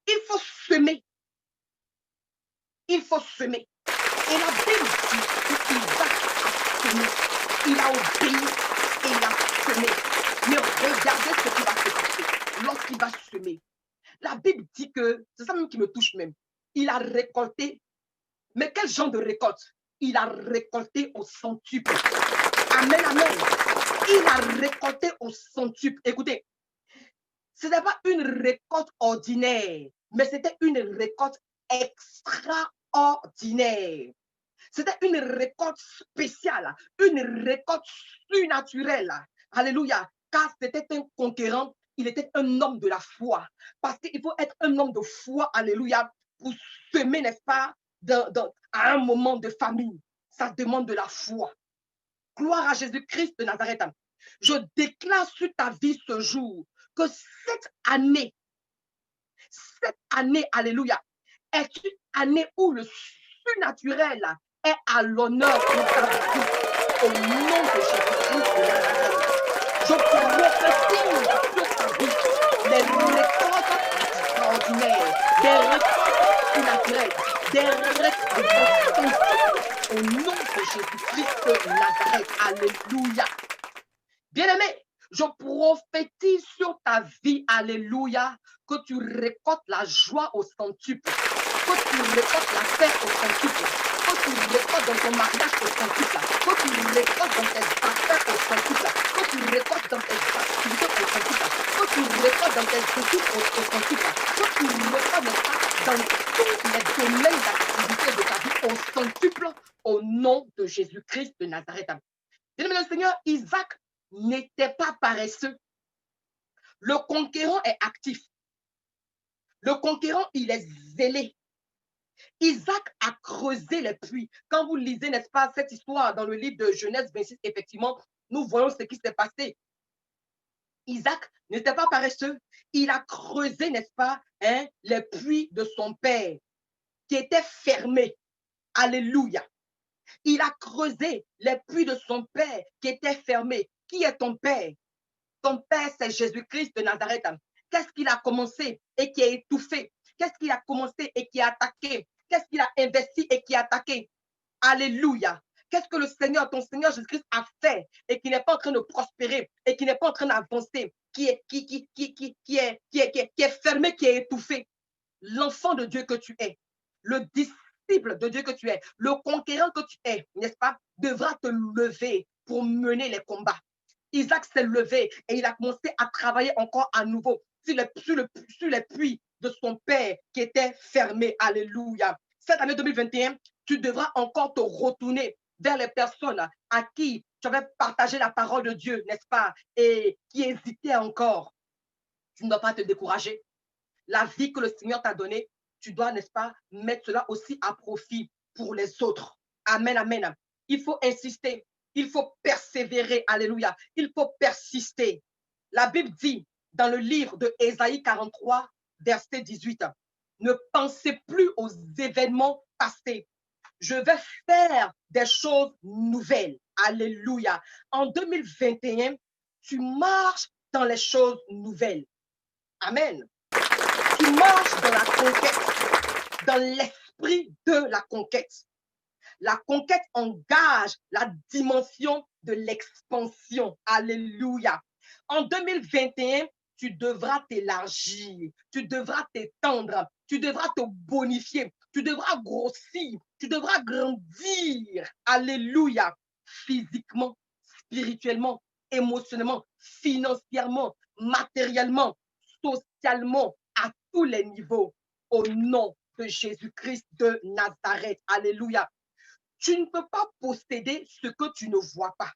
Il faut semer. Il faut semer. Et la Bible dit que Isaac a semé. Il a obéi et il a semé. Mais regardez ce qui va se passer lorsqu'il va semer. La Bible dit que, c'est ça même qui me touche même, il a récolté. Mais quel genre de récolte? Il a récolté au centuple. Amen, amen. Il a récolté au centuple. Écoutez, ce n'est pas une récolte ordinaire, mais c'était une récolte extraordinaire. C'était une récolte spéciale, une récolte surnaturelle. Alléluia. Car c'était un conquérant, il était un homme de la foi. Parce qu'il faut être un homme de foi, alléluia, pour semer, n'est-ce pas, à un moment de famine. Ça demande de la foi. Gloire à Jésus-Christ de Nazareth. Je déclare sur ta vie ce jour que cette année, alléluia, est une année où le surnaturel est à l'honneur pour ta vie. Au nom de Jésus-Christ de Nazareth, je prophétise sur ta vie des récoltes extraordinaires, des récoltes surnaturelles, des récoltes au nom de Jésus-Christ de Nazareth. Alléluia. Bien-aimé, je prophétise sur ta vie, alléluia, que tu récoltes la joie au centuple, que tu récoltes la paix au centuple, que tu récoltes dans ton mariage au centuple, que tu récoltes dans tes affaires au centuple, que tu récoltes dans tes activités au centuple, que tu récoltes dans tes études au centuple, que tu récoltes dans tous les domaines d'activité de ta vie au centuple, au nom de Jésus-Christ de Nazareth. Bien-aimé le Seigneur, Isaac n'était pas paresseux. Le conquérant est actif. Le conquérant, il est zélé. Isaac a creusé les puits. Quand vous lisez, n'est-ce pas, cette histoire dans le livre de Genèse 26, effectivement, nous voyons ce qui s'est passé. Isaac n'était pas paresseux. Il a creusé, n'est-ce pas, hein, les puits de son père qui étaient fermés. Alléluia. Il a creusé les puits de son père qui étaient fermés. Qui est ton père? Ton père, c'est Jésus-Christ de Nazareth. Qu'est-ce qu'il a commencé et qui a étouffé? Qu'est-ce qu'il a commencé et qui a attaqué? Qu'est-ce qu'il a investi et qui a attaqué? Alléluia. Qu'est-ce que le Seigneur, ton Seigneur Jésus-Christ a fait et qui n'est pas en train de prospérer et qui n'est pas en train d'avancer, qui est fermé, qui est étouffé? L'enfant de Dieu que tu es, le disciple de Dieu que tu es, le conquérant que tu es, n'est-ce pas, devra te lever pour mener les combats. Isaac s'est levé et il a commencé à travailler encore à nouveau sur les puits de son père qui était fermé. Alléluia. Cette année 2021, tu devras encore te retourner vers les personnes à qui tu avais partagé la parole de Dieu, n'est-ce pas, et qui hésitaient encore. Tu ne dois pas te décourager. La vie que le Seigneur t'a donnée, tu dois, n'est-ce pas, mettre cela aussi à profit pour les autres. Amen, amen. Il faut insister, il faut persévérer, alléluia. Il faut persister. La Bible dit dans le livre de Ésaïe 43, verset 18, ne pensez plus aux événements passés. Je vais faire des choses nouvelles. Alléluia. En 2021, tu marches dans les choses nouvelles. Amen. Tu marches dans la conquête, dans l'esprit de la conquête. La conquête engage la dimension de l'expansion. Alléluia. En 2021, tu devras t'élargir, tu devras t'étendre, tu devras te bonifier, tu devras grossir, tu devras grandir. Alléluia. physiquement, spirituellement, émotionnellement, financièrement, matériellement, socialement, à tous les niveaux, au nom de Jésus-Christ de Nazareth. Alléluia. Tu ne peux pas posséder ce que tu ne vois pas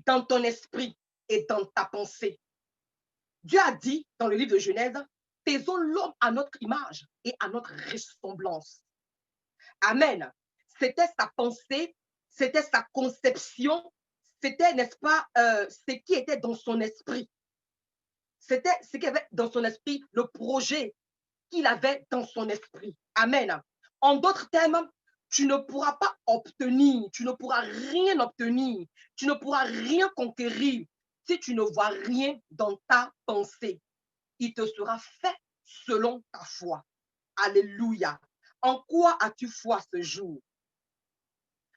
dans ton esprit et dans ta pensée. Dieu a dit dans le livre de Genèse, faisons l'homme à notre image et à notre ressemblance. Amen. C'était sa pensée, c'était sa conception, c'était, n'est-ce pas, ce qui était dans son esprit. C'était ce qu'il y avait dans son esprit, le projet qu'il avait dans son esprit. Amen. En d'autres termes, tu ne pourras pas obtenir, tu ne pourras rien obtenir, tu ne pourras rien conquérir si tu ne vois rien dans ta pensée. Il te sera fait selon ta foi. Alléluia. En quoi as-tu foi ce jour?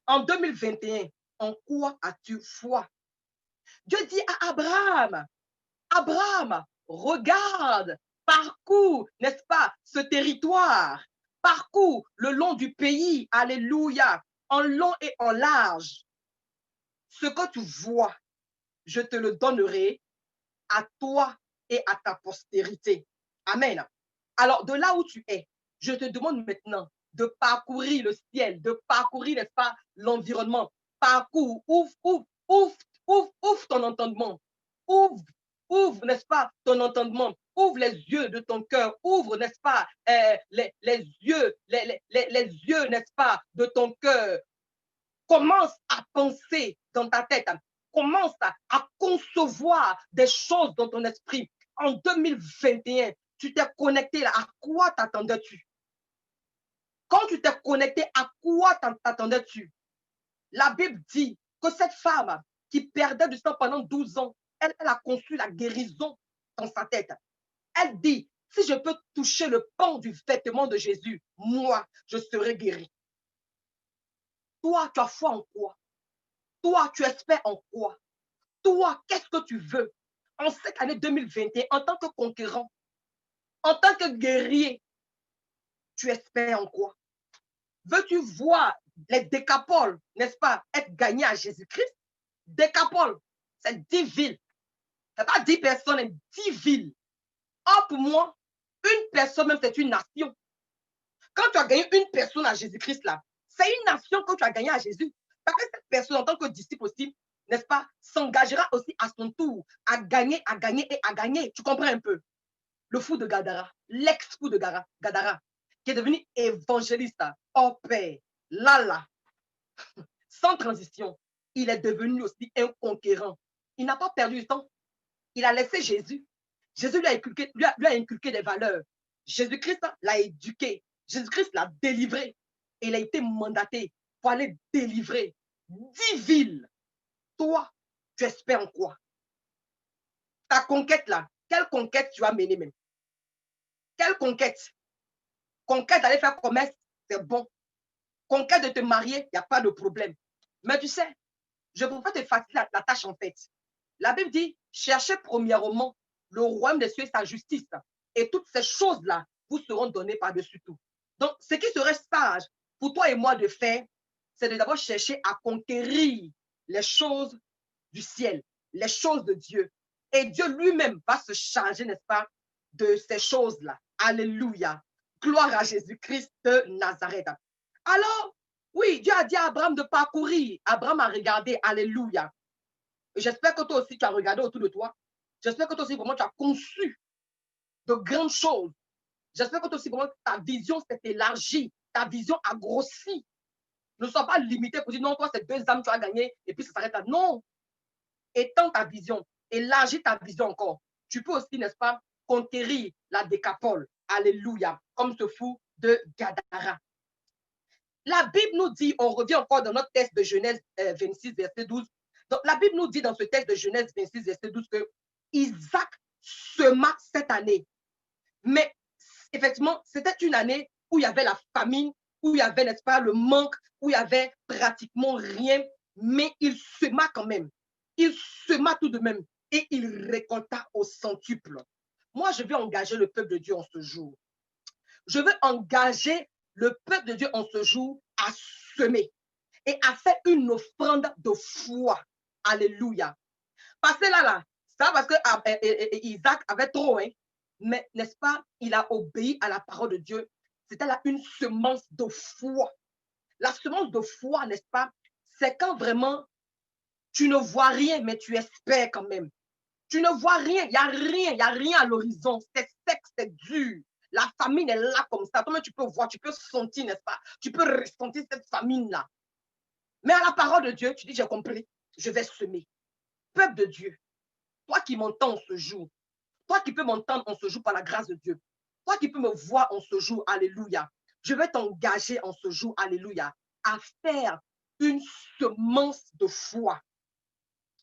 En 2021, en quoi as-tu foi? Dieu dit à Abraham, Abraham, regarde, parcours, n'est-ce pas, ce territoire, parcours le long du pays, alléluia, en long et en large. Ce que tu vois, je te le donnerai à toi et à ta postérité. Amen. Alors, de là où tu es, je te demande maintenant de parcourir le ciel, de parcourir, n'est-ce pas, l'environnement. Parcours, ouvre ton entendement. Ouvre, n'est-ce pas, ton entendement. Ouvre les yeux de ton cœur. Ouvre, n'est-ce pas, les yeux, les yeux, n'est-ce pas, de ton cœur. Commence à penser dans ta tête. Commence à concevoir des choses dans ton esprit. En 2021, tu t'es connecté là. À quoi t'attendais-tu? Quand tu t'es connecté, à quoi t'attendais-tu? La Bible dit que cette femme qui perdait du sang pendant 12 ans, elle a conçu la guérison dans sa tête. Elle dit, si je peux toucher le pan du vêtement de Jésus, moi, je serai guéri. Toi, tu as foi en quoi? Toi, tu espères en quoi? Toi, qu'est-ce que tu veux? En cette année 2021, en tant que conquérant, en tant que guerrier, tu espères en quoi? Veux-tu voir les décapoles, n'est-ce pas, être gagnés à Jésus-Christ? Décapole, c'est 10 villes. Ce n'est pas 10 personnes, 10 villes. Or, pour moi, une personne même, c'est une nation. Quand tu as gagné une personne à Jésus-Christ, là, c'est une nation que tu as gagné à Jésus. Parce que cette personne, en tant que disciple aussi, n'est-ce pas, s'engagera aussi à son tour à gagner et à gagner. Tu comprends un peu? Le fou de Gadara, l'ex-fou de Gadara, qui est devenu évangéliste. Oh Père, là, sans transition, il est devenu aussi un conquérant. Il n'a pas perdu du temps. Il a laissé Jésus. Jésus lui a inculqué des valeurs. Jésus-Christ l'a éduqué. Jésus-Christ l'a délivré. Et il a été mandaté pour aller délivrer 10 villes. Toi, tu espères en quoi? Ta conquête là, quelle conquête tu as menée même? Quelle conquête? Conquête d'aller faire commerce, c'est bon. Conquête de te marier, il n'y a pas de problème. Mais tu sais, je ne peux pas te faciliter la tâche en fait. La Bible dit, cherchez premièrement le royaume des cieux et sa justice. Et toutes ces choses-là vous seront données par-dessus tout. Donc, ce qui serait sage pour toi et moi de faire, c'est de d'abord chercher à conquérir les choses du ciel, les choses de Dieu. Et Dieu lui-même va se charger, n'est-ce pas, de ces choses-là. Alléluia. Gloire à Jésus-Christ de Nazareth. Alors, oui, Dieu a dit à Abraham de parcourir. Abraham a regardé. Alléluia. J'espère que toi aussi, tu as regardé autour de toi. J'espère que toi aussi, vraiment, tu as conçu de grandes choses. J'espère que toi aussi, vraiment, ta vision s'est élargie. Ta vision a grossi. Ne sois pas limité pour dire non, toi, c'est 2 âmes, tu as gagné et puis ça s'arrête là. Non. Étends ta vision. Élargis ta vision encore. Tu peux aussi, n'est-ce pas, conquérir la décapole. Alléluia. Comme ce fou de Gadara. La Bible nous dit, on revient encore dans notre texte de Genèse 26, verset 12. Donc, la Bible nous dit dans ce texte de Genèse 26, verset 12 que Isaac sema cette année. Mais effectivement, c'était une année où il y avait la famine, où il y avait, n'est-ce pas, le manque, où il y avait pratiquement rien, mais il sema quand même. Il sema tout de même et il récolta au centuple. Moi, je vais engager le peuple de Dieu en ce jour. Je veux engager le peuple de Dieu en ce jour à semer. et a fait une offrande de foi. Alléluia. Parce que là, ça parce que Isaac avait trop, hein, mais n'est-ce pas, il a obéi à la parole de Dieu. C'était là une semence de foi. La semence de foi, n'est-ce pas, c'est quand vraiment tu ne vois rien, mais tu espères quand même. Tu ne vois rien, il n'y a rien à l'horizon. C'est sec, c'est dur. La famine est là comme ça. Toi-même, tu peux voir, tu peux sentir, n'est-ce pas? Tu peux ressentir cette famine-là. Mais à la parole de Dieu, tu dis, j'ai compris, je vais semer. Peuple de Dieu, toi qui m'entends en ce jour, toi qui peux m'entendre en ce jour par la grâce de Dieu, toi qui peux me voir en ce jour, alléluia, je vais t'engager en ce jour, alléluia, à faire une semence de foi.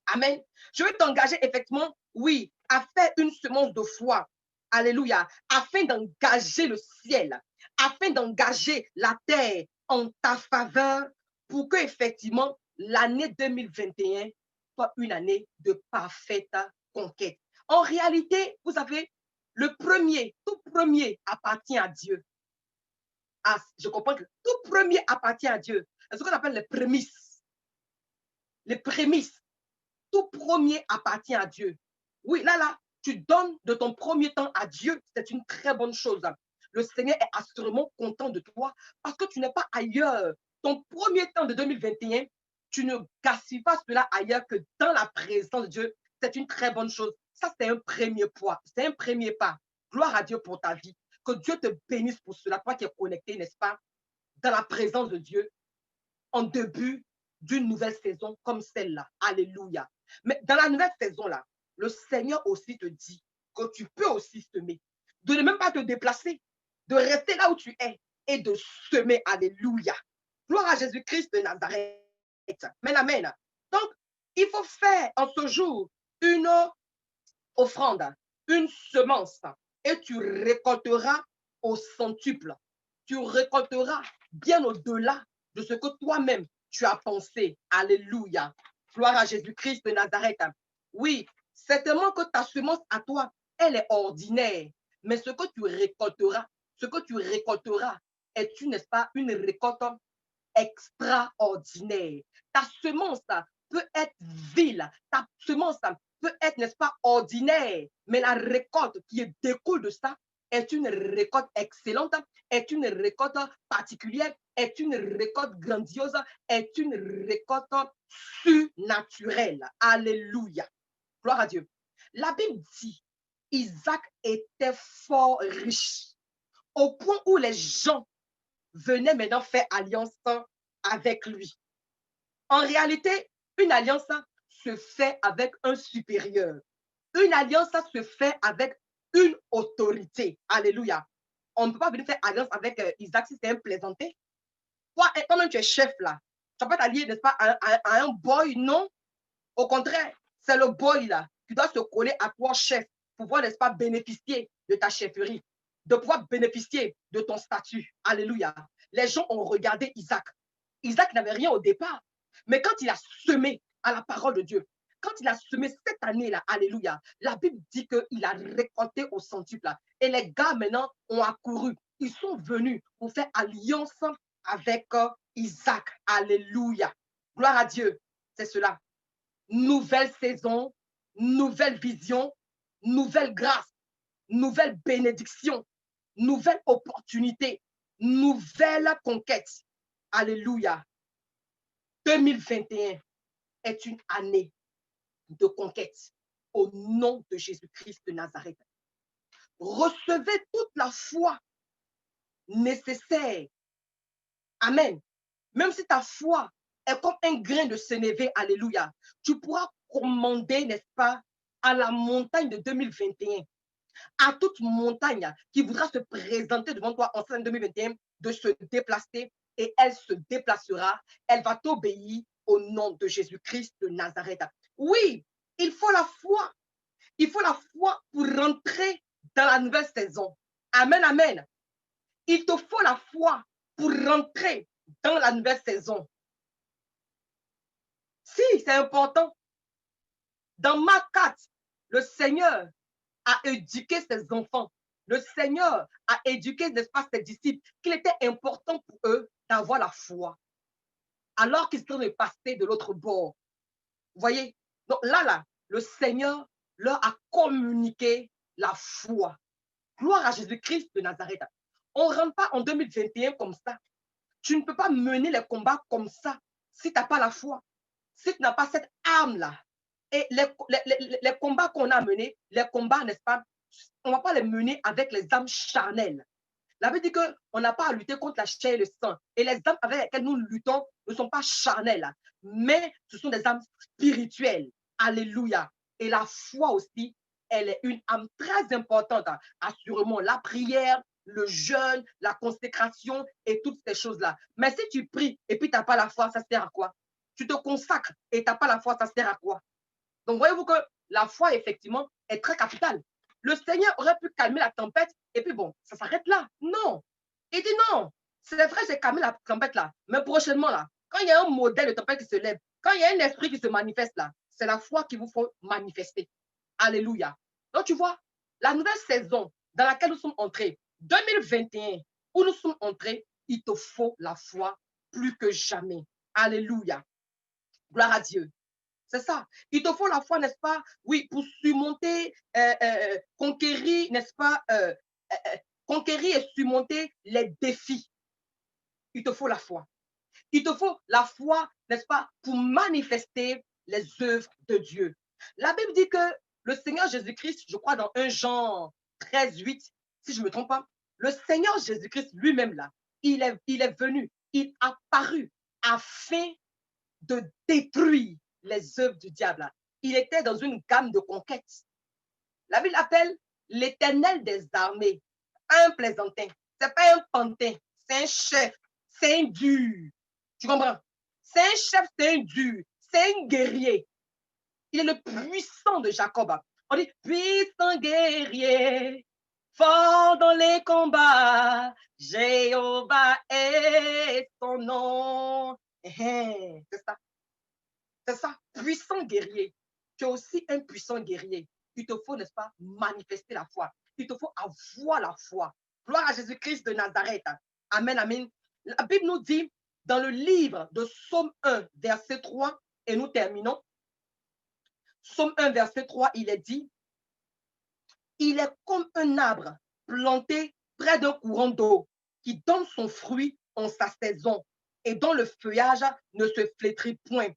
Amen. Je vais t'engager effectivement, oui, à faire une semence de foi. Alléluia. Afin d'engager le ciel, afin d'engager la terre en ta faveur pour que effectivement l'année 2021 soit une année de parfaite conquête. En réalité, vous savez, le premier, tout premier appartient à Dieu. Ah, je comprends que tout premier appartient à Dieu. C'est ce qu'on appelle les prémices. Les prémices. Tout premier appartient à Dieu. Oui, là, tu donnes de ton premier temps à Dieu. C'est une très bonne chose. Le Seigneur est assurément content de toi parce que tu n'es pas ailleurs. Ton premier temps de 2021, tu ne gaspilles pas cela ailleurs que dans la présence de Dieu. C'est une très bonne chose. Ça, c'est un premier pas. C'est un premier pas. Gloire à Dieu pour ta vie. Que Dieu te bénisse pour cela. Toi qui es connecté, n'est-ce pas, dans la présence de Dieu en début d'une nouvelle saison comme celle-là. Alléluia. Mais dans la nouvelle saison-là, le Seigneur aussi te dit que tu peux aussi semer, de ne même pas te déplacer, de rester là où tu es et de semer. Alléluia. Gloire à Jésus-Christ de Nazareth. Amen, amen. Donc, il faut faire en ce jour une offrande, une semence, et tu récolteras au centuple. Tu récolteras bien au-delà de ce que toi-même tu as pensé. Alléluia. Gloire à Jésus-Christ de Nazareth. Oui, certainement que ta semence à toi, elle est ordinaire. Mais ce que tu récolteras est, n'est-ce pas, une récolte extraordinaire. Ta semence peut être vile. Ta semence peut être, n'est-ce pas, ordinaire. Mais la récolte qui découle de ça est une récolte excellente, est une récolte particulière, est une récolte grandiose, est une récolte surnaturelle. Alléluia. Gloire à Dieu. La Bible dit, Isaac était fort riche, au point où les gens venaient maintenant faire alliance avec lui. En réalité, une alliance se fait avec un supérieur. Une alliance se fait avec une autorité. Alléluia. On ne peut pas venir faire alliance avec Isaac si c'est un plaisanté. Toi, toi-même, tu es chef là. Tu ne vas pas t'allier, n'est-ce pas, à un boy, non. Au contraire, c'est le boy là qui doit se coller à toi, chef, pour pouvoir, n'est-ce pas, bénéficier de ta chefferie, de pouvoir bénéficier de ton statut. Alléluia. Les gens ont regardé Isaac. Isaac n'avait rien au départ. Mais quand il a semé à la parole de Dieu, quand il a semé cette année-là, alléluia, la Bible dit qu'il a récolté au centuple. Et les gars maintenant ont accouru. Ils sont venus pour faire alliance avec Isaac. Alléluia. Gloire à Dieu. C'est cela. Nouvelle saison, nouvelle vision, nouvelle grâce, nouvelle bénédiction, nouvelle opportunité, nouvelle conquête. Alléluia. 2021 est une année de conquête au nom de Jésus-Christ de Nazareth. Recevez toute la foi nécessaire. Amen. Même si ta foi est comme un grain de sénévé, alléluia, tu pourras commander, n'est-ce pas, à la montagne de 2021, à toute montagne qui voudra se présenter devant toi en 2021, de se déplacer et elle se déplacera, elle va t'obéir au nom de Jésus-Christ de Nazareth. Oui, il faut la foi. Il faut la foi pour rentrer dans la nouvelle saison. Amen, amen. Il te faut la foi pour rentrer dans la nouvelle saison. Si, c'est important. Dans Marc 4, le Seigneur a éduqué ses enfants. Le Seigneur a éduqué, n'est-ce pas, ses disciples, qu'il était important pour eux d'avoir la foi. alors qu'ils sont passés de l'autre bord. Vous voyez? Donc là, le Seigneur leur a communiqué la foi. Gloire à Jésus-Christ de Nazareth. On ne rentre pas en 2021 comme ça. Tu ne peux pas mener les combats comme ça si tu n'as pas la foi, si tu n'as pas cette âme-là. Et les combats qu'on a menés, les combats, n'est-ce pas, on ne va pas les mener avec les âmes charnelles. La Bible dit qu'on n'a pas à lutter contre la chair et le sang. Et les âmes avec lesquelles nous luttons ne sont pas charnelles, mais ce sont des âmes spirituelles. Alléluia. Et la foi aussi, elle est une âme très importante. Assurément, la prière, le jeûne, la consécration et toutes ces choses-là. Mais si tu pries et puis tu n'as pas la foi, ça sert à quoi? Tu te consacres et tu n'as pas la foi, ça sert à quoi? Donc, voyez-vous que la foi, effectivement, est très capitale. Le Seigneur aurait pu calmer la tempête et puis bon, ça s'arrête là. Non. Il dit non. C'est vrai, j'ai calmé la tempête là. Mais prochainement là, quand il y a un modèle de tempête qui se lève, quand il y a un esprit qui se manifeste là, c'est la foi qui vous faut manifester. Alléluia. Donc tu vois, la nouvelle saison dans laquelle nous sommes entrés, 2021, où nous sommes entrés, il te faut la foi plus que jamais. Alléluia. Gloire à Dieu. C'est ça. Il te faut la foi, n'est-ce pas? Oui, pour surmonter, conquérir, n'est-ce pas? Conquérir et surmonter les défis. Il te faut la foi. Il te faut la foi, n'est-ce pas? Pour manifester les œuvres de Dieu. La Bible dit que le Seigneur Jésus-Christ, je crois dans 1 Jean 13:8, si je ne me trompe pas, le Seigneur Jésus-Christ lui-même là, il est venu, il a paru afin de détruire les œuvres du diable. Il était dans une gamme de conquêtes. La Bible appelle l'Éternel des armées un plaisantin. Ce n'est pas un pantin, c'est un chef, c'est un dur. Tu comprends? C'est un chef, c'est un dur, c'est un guerrier. Il est le puissant de Jacob. On dit puissant guerrier, fort dans les combats, Jéhovah est son nom. C'est ça. C'est ça, puissant guerrier. Tu es aussi un puissant guerrier. Il te faut, n'est-ce pas, manifester la foi. Il te faut avoir la foi. Gloire à Jésus-Christ de Nazareth. Amen, amen. La Bible nous dit dans le livre de Psaume 1, verset 3, et nous terminons. Psaume 1, verset 3, il est dit, il est comme un arbre planté près d'un courant d'eau qui donne son fruit en sa saison et dont le feuillage ne se flétrit point.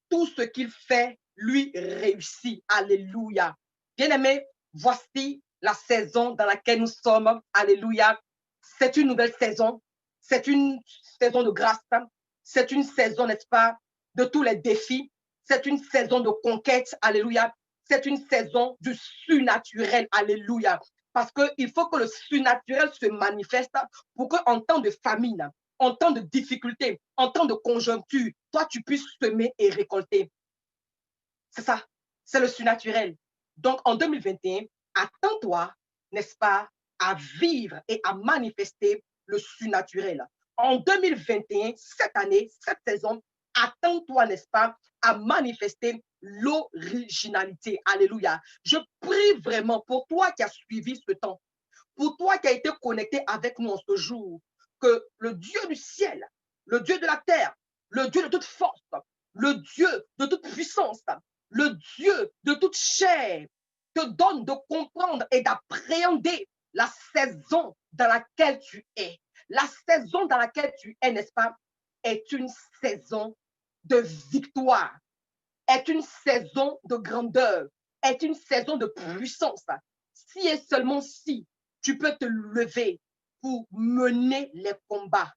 Tout ce qu'il fait lui réussit. Alléluia. Bien-aimés, voici la saison dans laquelle nous sommes. Alléluia. C'est une nouvelle saison. C'est une saison de grâce. C'est une saison, n'est-ce pas, de tous les défis. C'est une saison de conquête. Alléluia. C'est une saison du surnaturel. Alléluia. Parce qu'il faut que le surnaturel se manifeste pour qu'en temps de famine, en temps de difficulté, en temps de conjoncture, toi, tu puisses semer et récolter. C'est ça. C'est le surnaturel. Donc, en 2021, attends-toi, n'est-ce pas, à vivre et à manifester le surnaturel. En 2021, cette année, cette saison, attends-toi, n'est-ce pas, à manifester l'originalité. Alléluia. Je prie vraiment pour toi qui as suivi ce temps, pour toi qui as été connecté avec nous en ce jour, que le Dieu du ciel, le Dieu de la terre, le Dieu de toute force, le Dieu de toute puissance, le Dieu de toute chair, te donne de comprendre et d'appréhender la saison dans laquelle tu es. La saison dans laquelle tu es, n'est-ce pas, est une saison de victoire, est une saison de grandeur, est une saison de puissance. Si et seulement si tu peux te lever pour mener les combats.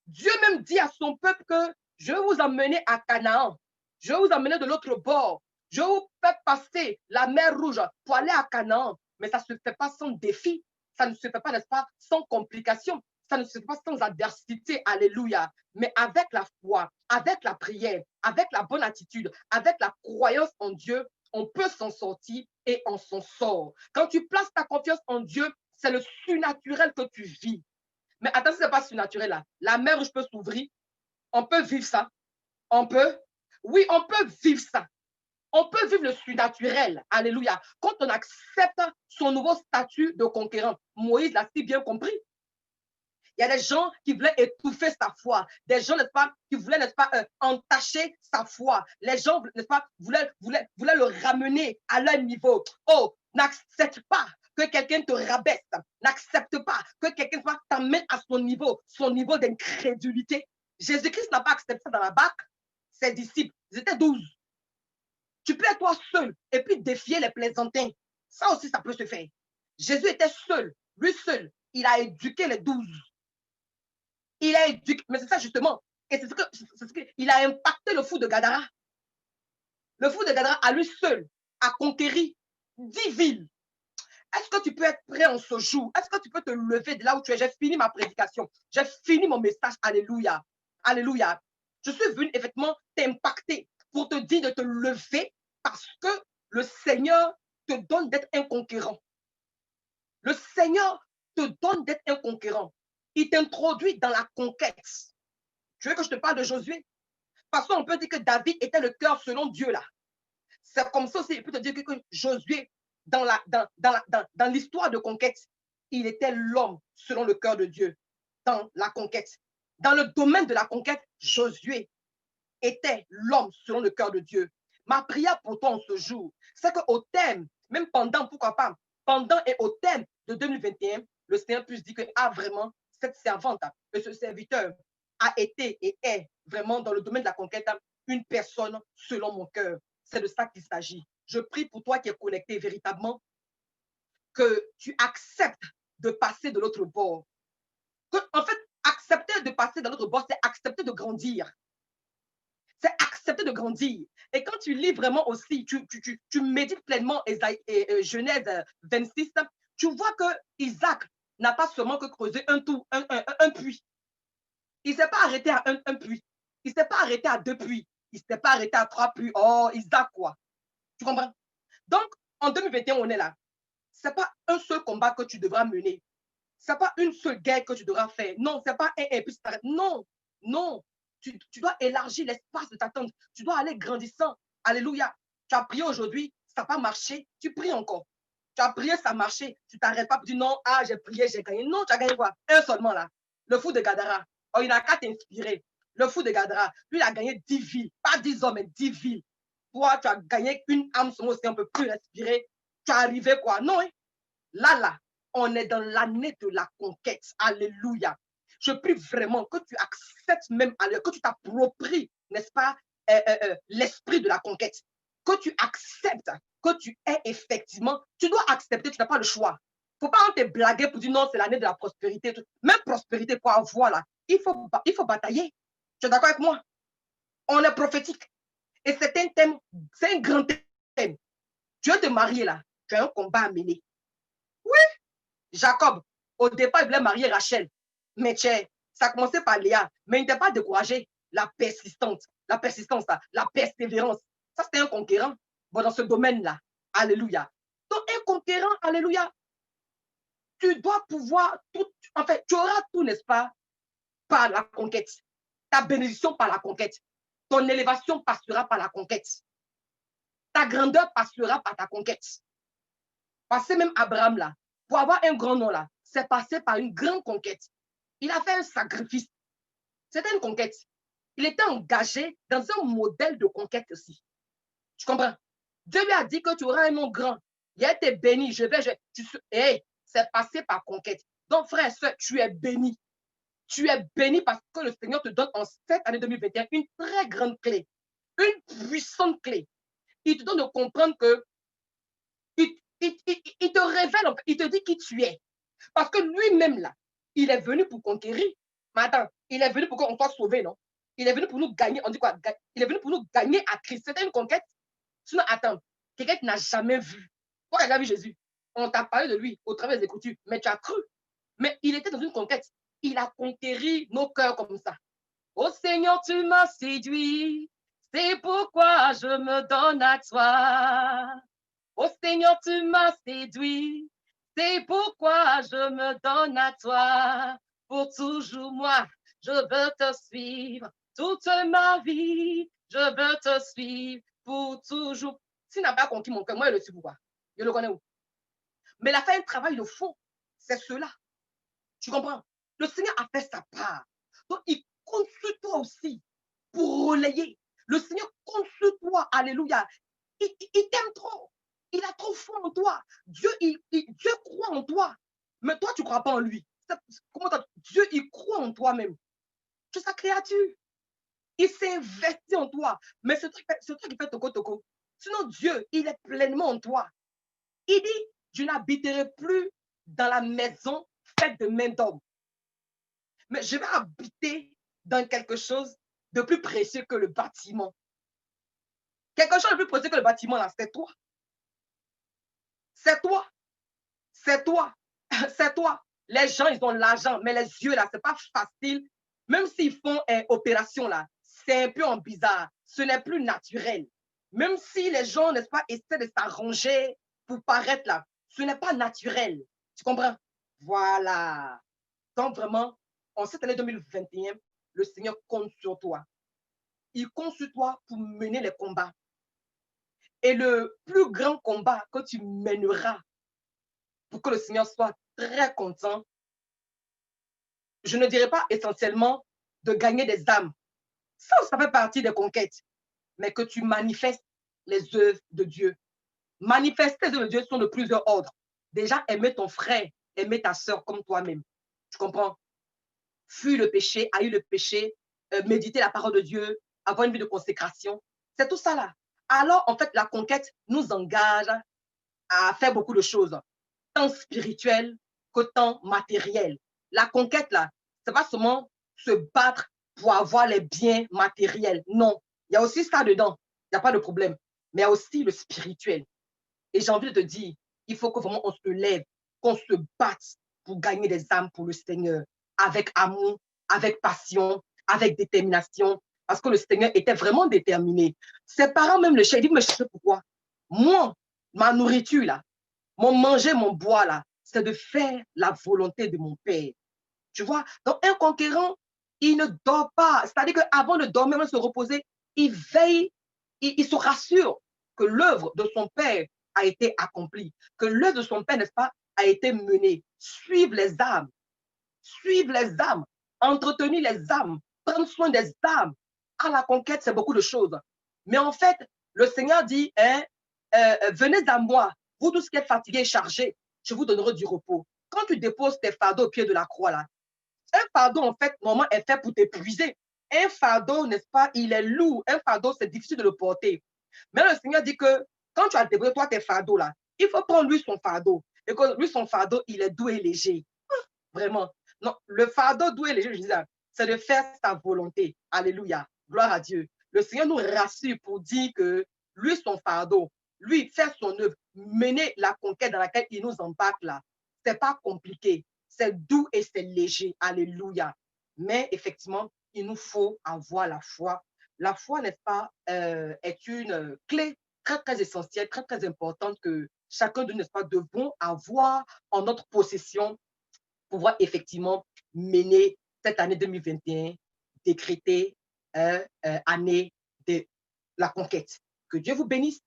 Dieu même dit à son peuple que je vais vous emmener à Canaan, je vais vous emmener de l'autre bord, je vous fais passer la mer Rouge pour aller à Canaan, mais ça ne se fait pas sans défi, ça ne se fait pas, n'est-ce pas, sans complications, ça ne se fait pas sans adversité, alléluia. Mais avec la foi, avec la prière, avec la bonne attitude, avec la croyance en Dieu, on peut s'en sortir et on s'en sort. Quand tu places ta confiance en Dieu, c'est le surnaturel que tu vis. Mais attention, ce n'est pas surnaturel là. La mer Rouge peut s'ouvrir. On peut vivre ça. On peut. Oui, on peut vivre ça. On peut vivre le surnaturel. Alléluia. Quand on accepte son nouveau statut de conquérant. Moïse l'a si bien compris. Il y a des gens qui voulaient étouffer sa foi. Des gens, n'est-ce pas, qui voulaient, n'est-ce pas, entacher sa foi. Les gens, n'est-ce pas, voulaient le ramener à leur niveau. Oh, n'accepte pas que quelqu'un te rabaisse. N'accepte pas que quelqu'un t'amène à son niveau d'incrédulité. Jésus-Christ n'a pas accepté ça dans la barque. Ses disciples, ils étaient 12. Tu peux être toi seul et puis défier les plaisantins. Ça aussi, ça peut se faire. Jésus était seul, lui seul. Il a éduqué les 12. Il a éduqué, mais c'est ça justement. Et c'est ce qu'il a impacté le fou de Gadara. Le fou de Gadara, à lui seul, a conquéri 10 villes. Est-ce que tu peux être prêt en ce jour? Est-ce que tu peux te lever de là où tu es? J'ai fini ma prédication. J'ai fini mon message. Alléluia. Alléluia. Je suis venu effectivement t'impacter pour te dire de te lever parce que le Seigneur te donne d'être un conquérant. Le Seigneur te donne d'être un conquérant. Il t'introduit dans la conquête. Tu veux que je te parle de Josué? Parce qu'on peut dire que David était le cœur selon Dieu là. C'est comme ça aussi, il peut te dire que Josué, dans l'histoire de conquête, il était l'homme selon le cœur de Dieu, dans la conquête. Dans le domaine de la conquête, Josué était l'homme selon le cœur de Dieu. Ma prière pour toi en ce jour, c'est qu'au thème, même pendant, pourquoi pas, pendant et au thème de 2021, le Seigneur puisse dire que, ah, vraiment, cette servante et ce serviteur a été et est vraiment dans le domaine de la conquête une personne selon mon cœur. C'est de ça qu'il s'agit. Je prie pour toi qui es connecté véritablement, que tu acceptes de passer de l'autre bord. Que, en fait, accepter de passer de l'autre bord, c'est accepter de grandir. C'est accepter de grandir. Et quand tu lis vraiment aussi, tu médites pleinement Genèse 26, tu vois que Isaac n'a pas seulement que creusé un puits. Il ne s'est pas arrêté à un puits. Il ne s'est pas arrêté à 2 puits. Il ne s'est pas arrêté à 3 puits. Oh, Isaac, quoi. Tu comprends? Donc, en 2021, on est là. Ce n'est pas un seul combat que tu devras mener. Ce n'est pas une seule guerre que tu devras faire. Non, ce n'est pas un et puis ça. Non, non. Tu dois élargir l'espace de ta tente. Tu dois aller grandissant. Alléluia. Tu as prié aujourd'hui, ça n'a pas marché. Tu pries encore. Tu as prié, ça a marché. Tu ne t'arrêtes pas pour dire non, ah, j'ai prié, j'ai gagné. Non, tu as gagné quoi? Un seulement là. Le fou de Gadara. Oh, il n'a qu'à t'inspirer. Le fou de Gadara, lui, il a gagné 10 villes. Pas 10 hommes, mais 10 villes. Toi, tu as gagné une âme, son aussi un peu plus respirer. Tu es arrivé quoi? Non, hein? Là, on est dans l'année de la conquête. Alléluia. Je prie vraiment que tu acceptes même, que tu t'appropries, n'est-ce pas, l'esprit de la conquête. Que tu acceptes, que tu es effectivement, tu dois accepter, tu n'as pas le choix. Il ne faut pas te blaguer pour dire non, c'est l'année de la prospérité. Même prospérité pour avoir là, il faut batailler. Tu es d'accord avec moi? On est prophétique. Et c'est un thème, c'est un grand thème. Tu veux te marier là, tu as un combat à mener. Oui, Jacob, au départ, il voulait marier Rachel. Mais ça a commencé par Léa. Mais il n'était pas découragé. La persistance, la persévérance. Ça, c'était un conquérant. Bon, dans ce domaine-là. Alléluia. Donc, un conquérant, alléluia, tu dois pouvoir tout, en fait, tu auras tout, n'est-ce pas, par la conquête. Ta bénédiction par la conquête. Ton élévation passera par la conquête. Ta grandeur passera par ta conquête. Parce que même Abraham, là, pour avoir un grand nom, là, c'est passé par une grande conquête. Il a fait un sacrifice. C'était une conquête. Il était engagé dans un modèle de conquête aussi. Tu comprends? Dieu lui a dit que tu auras un nom grand. Il a été béni. Hey, c'est passé par conquête. Donc, frère et soeur, tu es béni. Tu es béni parce que le Seigneur te donne en cette année 2021 une très grande clé, une puissante clé. Il te donne de comprendre que il te révèle, il te dit qui tu es. Parce que lui-même, là, il est venu pour conquérir. Mais attends, il est venu pour qu'on soit sauvé, non? Il est venu pour nous gagner. On dit quoi? Il est venu pour nous gagner à Christ. C'était une conquête. Sinon, attends, quelqu'un qui n'a jamais vu. Toi, tu as déjà vu Jésus. On t'a parlé de lui au travers des Écritures, mais tu as cru. Mais il était dans une conquête. Il a conquéri nos cœurs comme ça. Oh Seigneur, tu m'as séduit. C'est pourquoi je me donne à toi. Oh Seigneur, tu m'as séduit. C'est pourquoi je me donne à toi. Pour toujours, moi, je veux te suivre. Toute ma vie, je veux te suivre. Pour toujours. S'il n'a pas conquis mon cœur, moi, je le suis pourquoi? Je le connais où? Mais il a fait un travail de fond. C'est cela. Tu comprends? Le Seigneur a fait sa part. Donc, il compte sur toi aussi pour relayer. Le Seigneur compte sur toi. Alléluia. Il t'aime trop. Il a trop foi en toi. Dieu croit en toi. Mais toi, tu ne crois pas en lui. Dieu, il croit en toi même. Tu es sa créature. Il s'est investi en toi. Mais ce truc qui fait toco. Sinon, Dieu, il est pleinement en toi. Il dit, je n'habiterai plus dans la maison faite de main d'homme. Mais je vais habiter dans quelque chose de plus précieux que le bâtiment. Quelque chose de plus précieux que le bâtiment, là, c'est toi. C'est toi. C'est toi. C'est toi. Les gens, ils ont l'argent, mais les yeux, là, c'est pas facile. Même s'ils font une opération, là, c'est un peu en bizarre. Ce n'est plus naturel. Même si les gens, n'est-ce pas, essaient de s'arranger pour paraître là, ce n'est pas naturel. Tu comprends? Voilà. Donc, vraiment, en cette année 2021, le Seigneur compte sur toi. Il compte sur toi pour mener les combats. Et le plus grand combat que tu mèneras pour que le Seigneur soit très content, je ne dirais pas essentiellement de gagner des âmes. Ça fait partie des conquêtes. Mais que tu manifestes les œuvres de Dieu. Manifester les œuvres de Dieu sont de plusieurs ordres. Déjà, aimer ton frère, aimer ta soeur comme toi-même. Tu comprends? Fuir le péché, haïr le péché, méditer la parole de Dieu, avoir une vie de consécration. C'est tout ça là. Alors, en fait, la conquête nous engage à faire beaucoup de choses, tant spirituelles que tant matérielles. La conquête, là, c'est pas seulement se battre pour avoir les biens matériels. Non, il y a aussi ça dedans. Il n'y a pas de problème. Mais il y a aussi le spirituel. Et j'ai envie de te dire, il faut que vraiment on se lève, qu'on se batte pour gagner des âmes pour le Seigneur, avec amour, avec passion, avec détermination, parce que le Seigneur était vraiment déterminé. Ses parents même le cherchaient, ils disent, mais je sais pourquoi. Moi, ma nourriture, là, mon manger, mon boire, là, c'est de faire la volonté de mon Père. Tu vois? Donc, un conquérant, il ne dort pas. C'est-à-dire qu'avant de dormir, avant de se reposer, il veille, il se rassure que l'œuvre de son Père a été accomplie, que l'œuvre de son Père, n'est-ce pas, a été menée. Suivre les âmes, entretenir les âmes, prendre soin des âmes. À la conquête, c'est beaucoup de choses. Mais en fait, le Seigneur dit, hein, venez à moi, vous tous qui êtes fatigués et chargés, je vous donnerai du repos. Quand tu déposes tes fardeaux au pied de la croix, là, un fardeau, en fait, normalement, est fait pour t'épuiser. Un fardeau, n'est-ce pas, il est lourd. Un fardeau, c'est difficile de le porter. Mais le Seigneur dit que quand tu as déposé, toi, tes fardeaux, là, il faut prendre lui son fardeau. Et que lui, son fardeau, il est doux et léger. Vraiment. Non, le fardeau doux et léger, je disais, c'est de faire sa volonté. Alléluia. Gloire à Dieu. Le Seigneur nous rassure pour dire que lui, son fardeau, lui, faire son œuvre, mener la conquête dans laquelle il nous embarque là, c'est pas compliqué. C'est doux et c'est léger. Alléluia. Mais effectivement, il nous faut avoir la foi. La foi, n'est-ce pas, est une clé très, très essentielle, très, très importante que chacun de nous, n'est-ce pas, devons avoir en notre possession pour pouvoir effectivement mener cette année 2021, décréter année de la conquête. Que Dieu vous bénisse,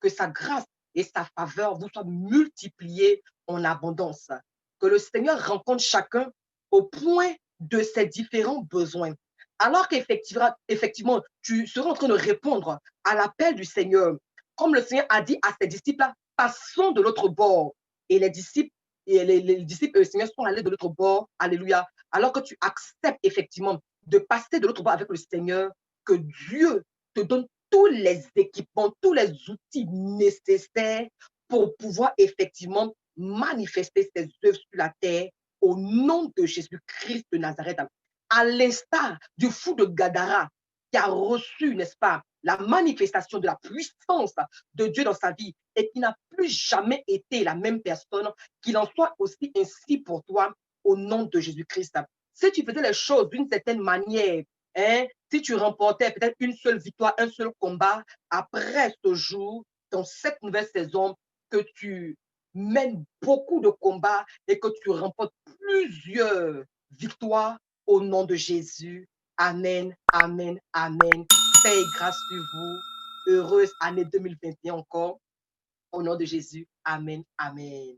que sa grâce et sa faveur vous soient multipliées en abondance. Que le Seigneur rencontre chacun au point de ses différents besoins. Alors qu'effectivement, tu seras en train de répondre à l'appel du Seigneur, comme le Seigneur a dit à ses disciples, passons de l'autre bord. Et les disciples les disciples et le Seigneur sont allés de l'autre bord. Alléluia. Alors que tu acceptes effectivement de passer de l'autre bord avec le Seigneur, que Dieu te donne tous les équipements, tous les outils nécessaires pour pouvoir effectivement manifester ses œuvres sur la terre au nom de Jésus-Christ de Nazareth. À l'instar du fou de Gadara qui a reçu, n'est-ce pas, la manifestation de la puissance de Dieu dans sa vie et qui n'a plus jamais été la même personne, qu'il en soit aussi ainsi pour toi au nom de Jésus-Christ. Si tu faisais les choses d'une certaine manière, hein, si tu remportais peut-être une seule victoire, un seul combat, après ce jour, dans cette nouvelle saison, que tu mènes beaucoup de combats et que tu remportes plusieurs victoires au nom de Jésus. Amen, amen, amen. Paix et grâce sur vous. Heureuse année 2021 encore. Au nom de Jésus. Amen, amen.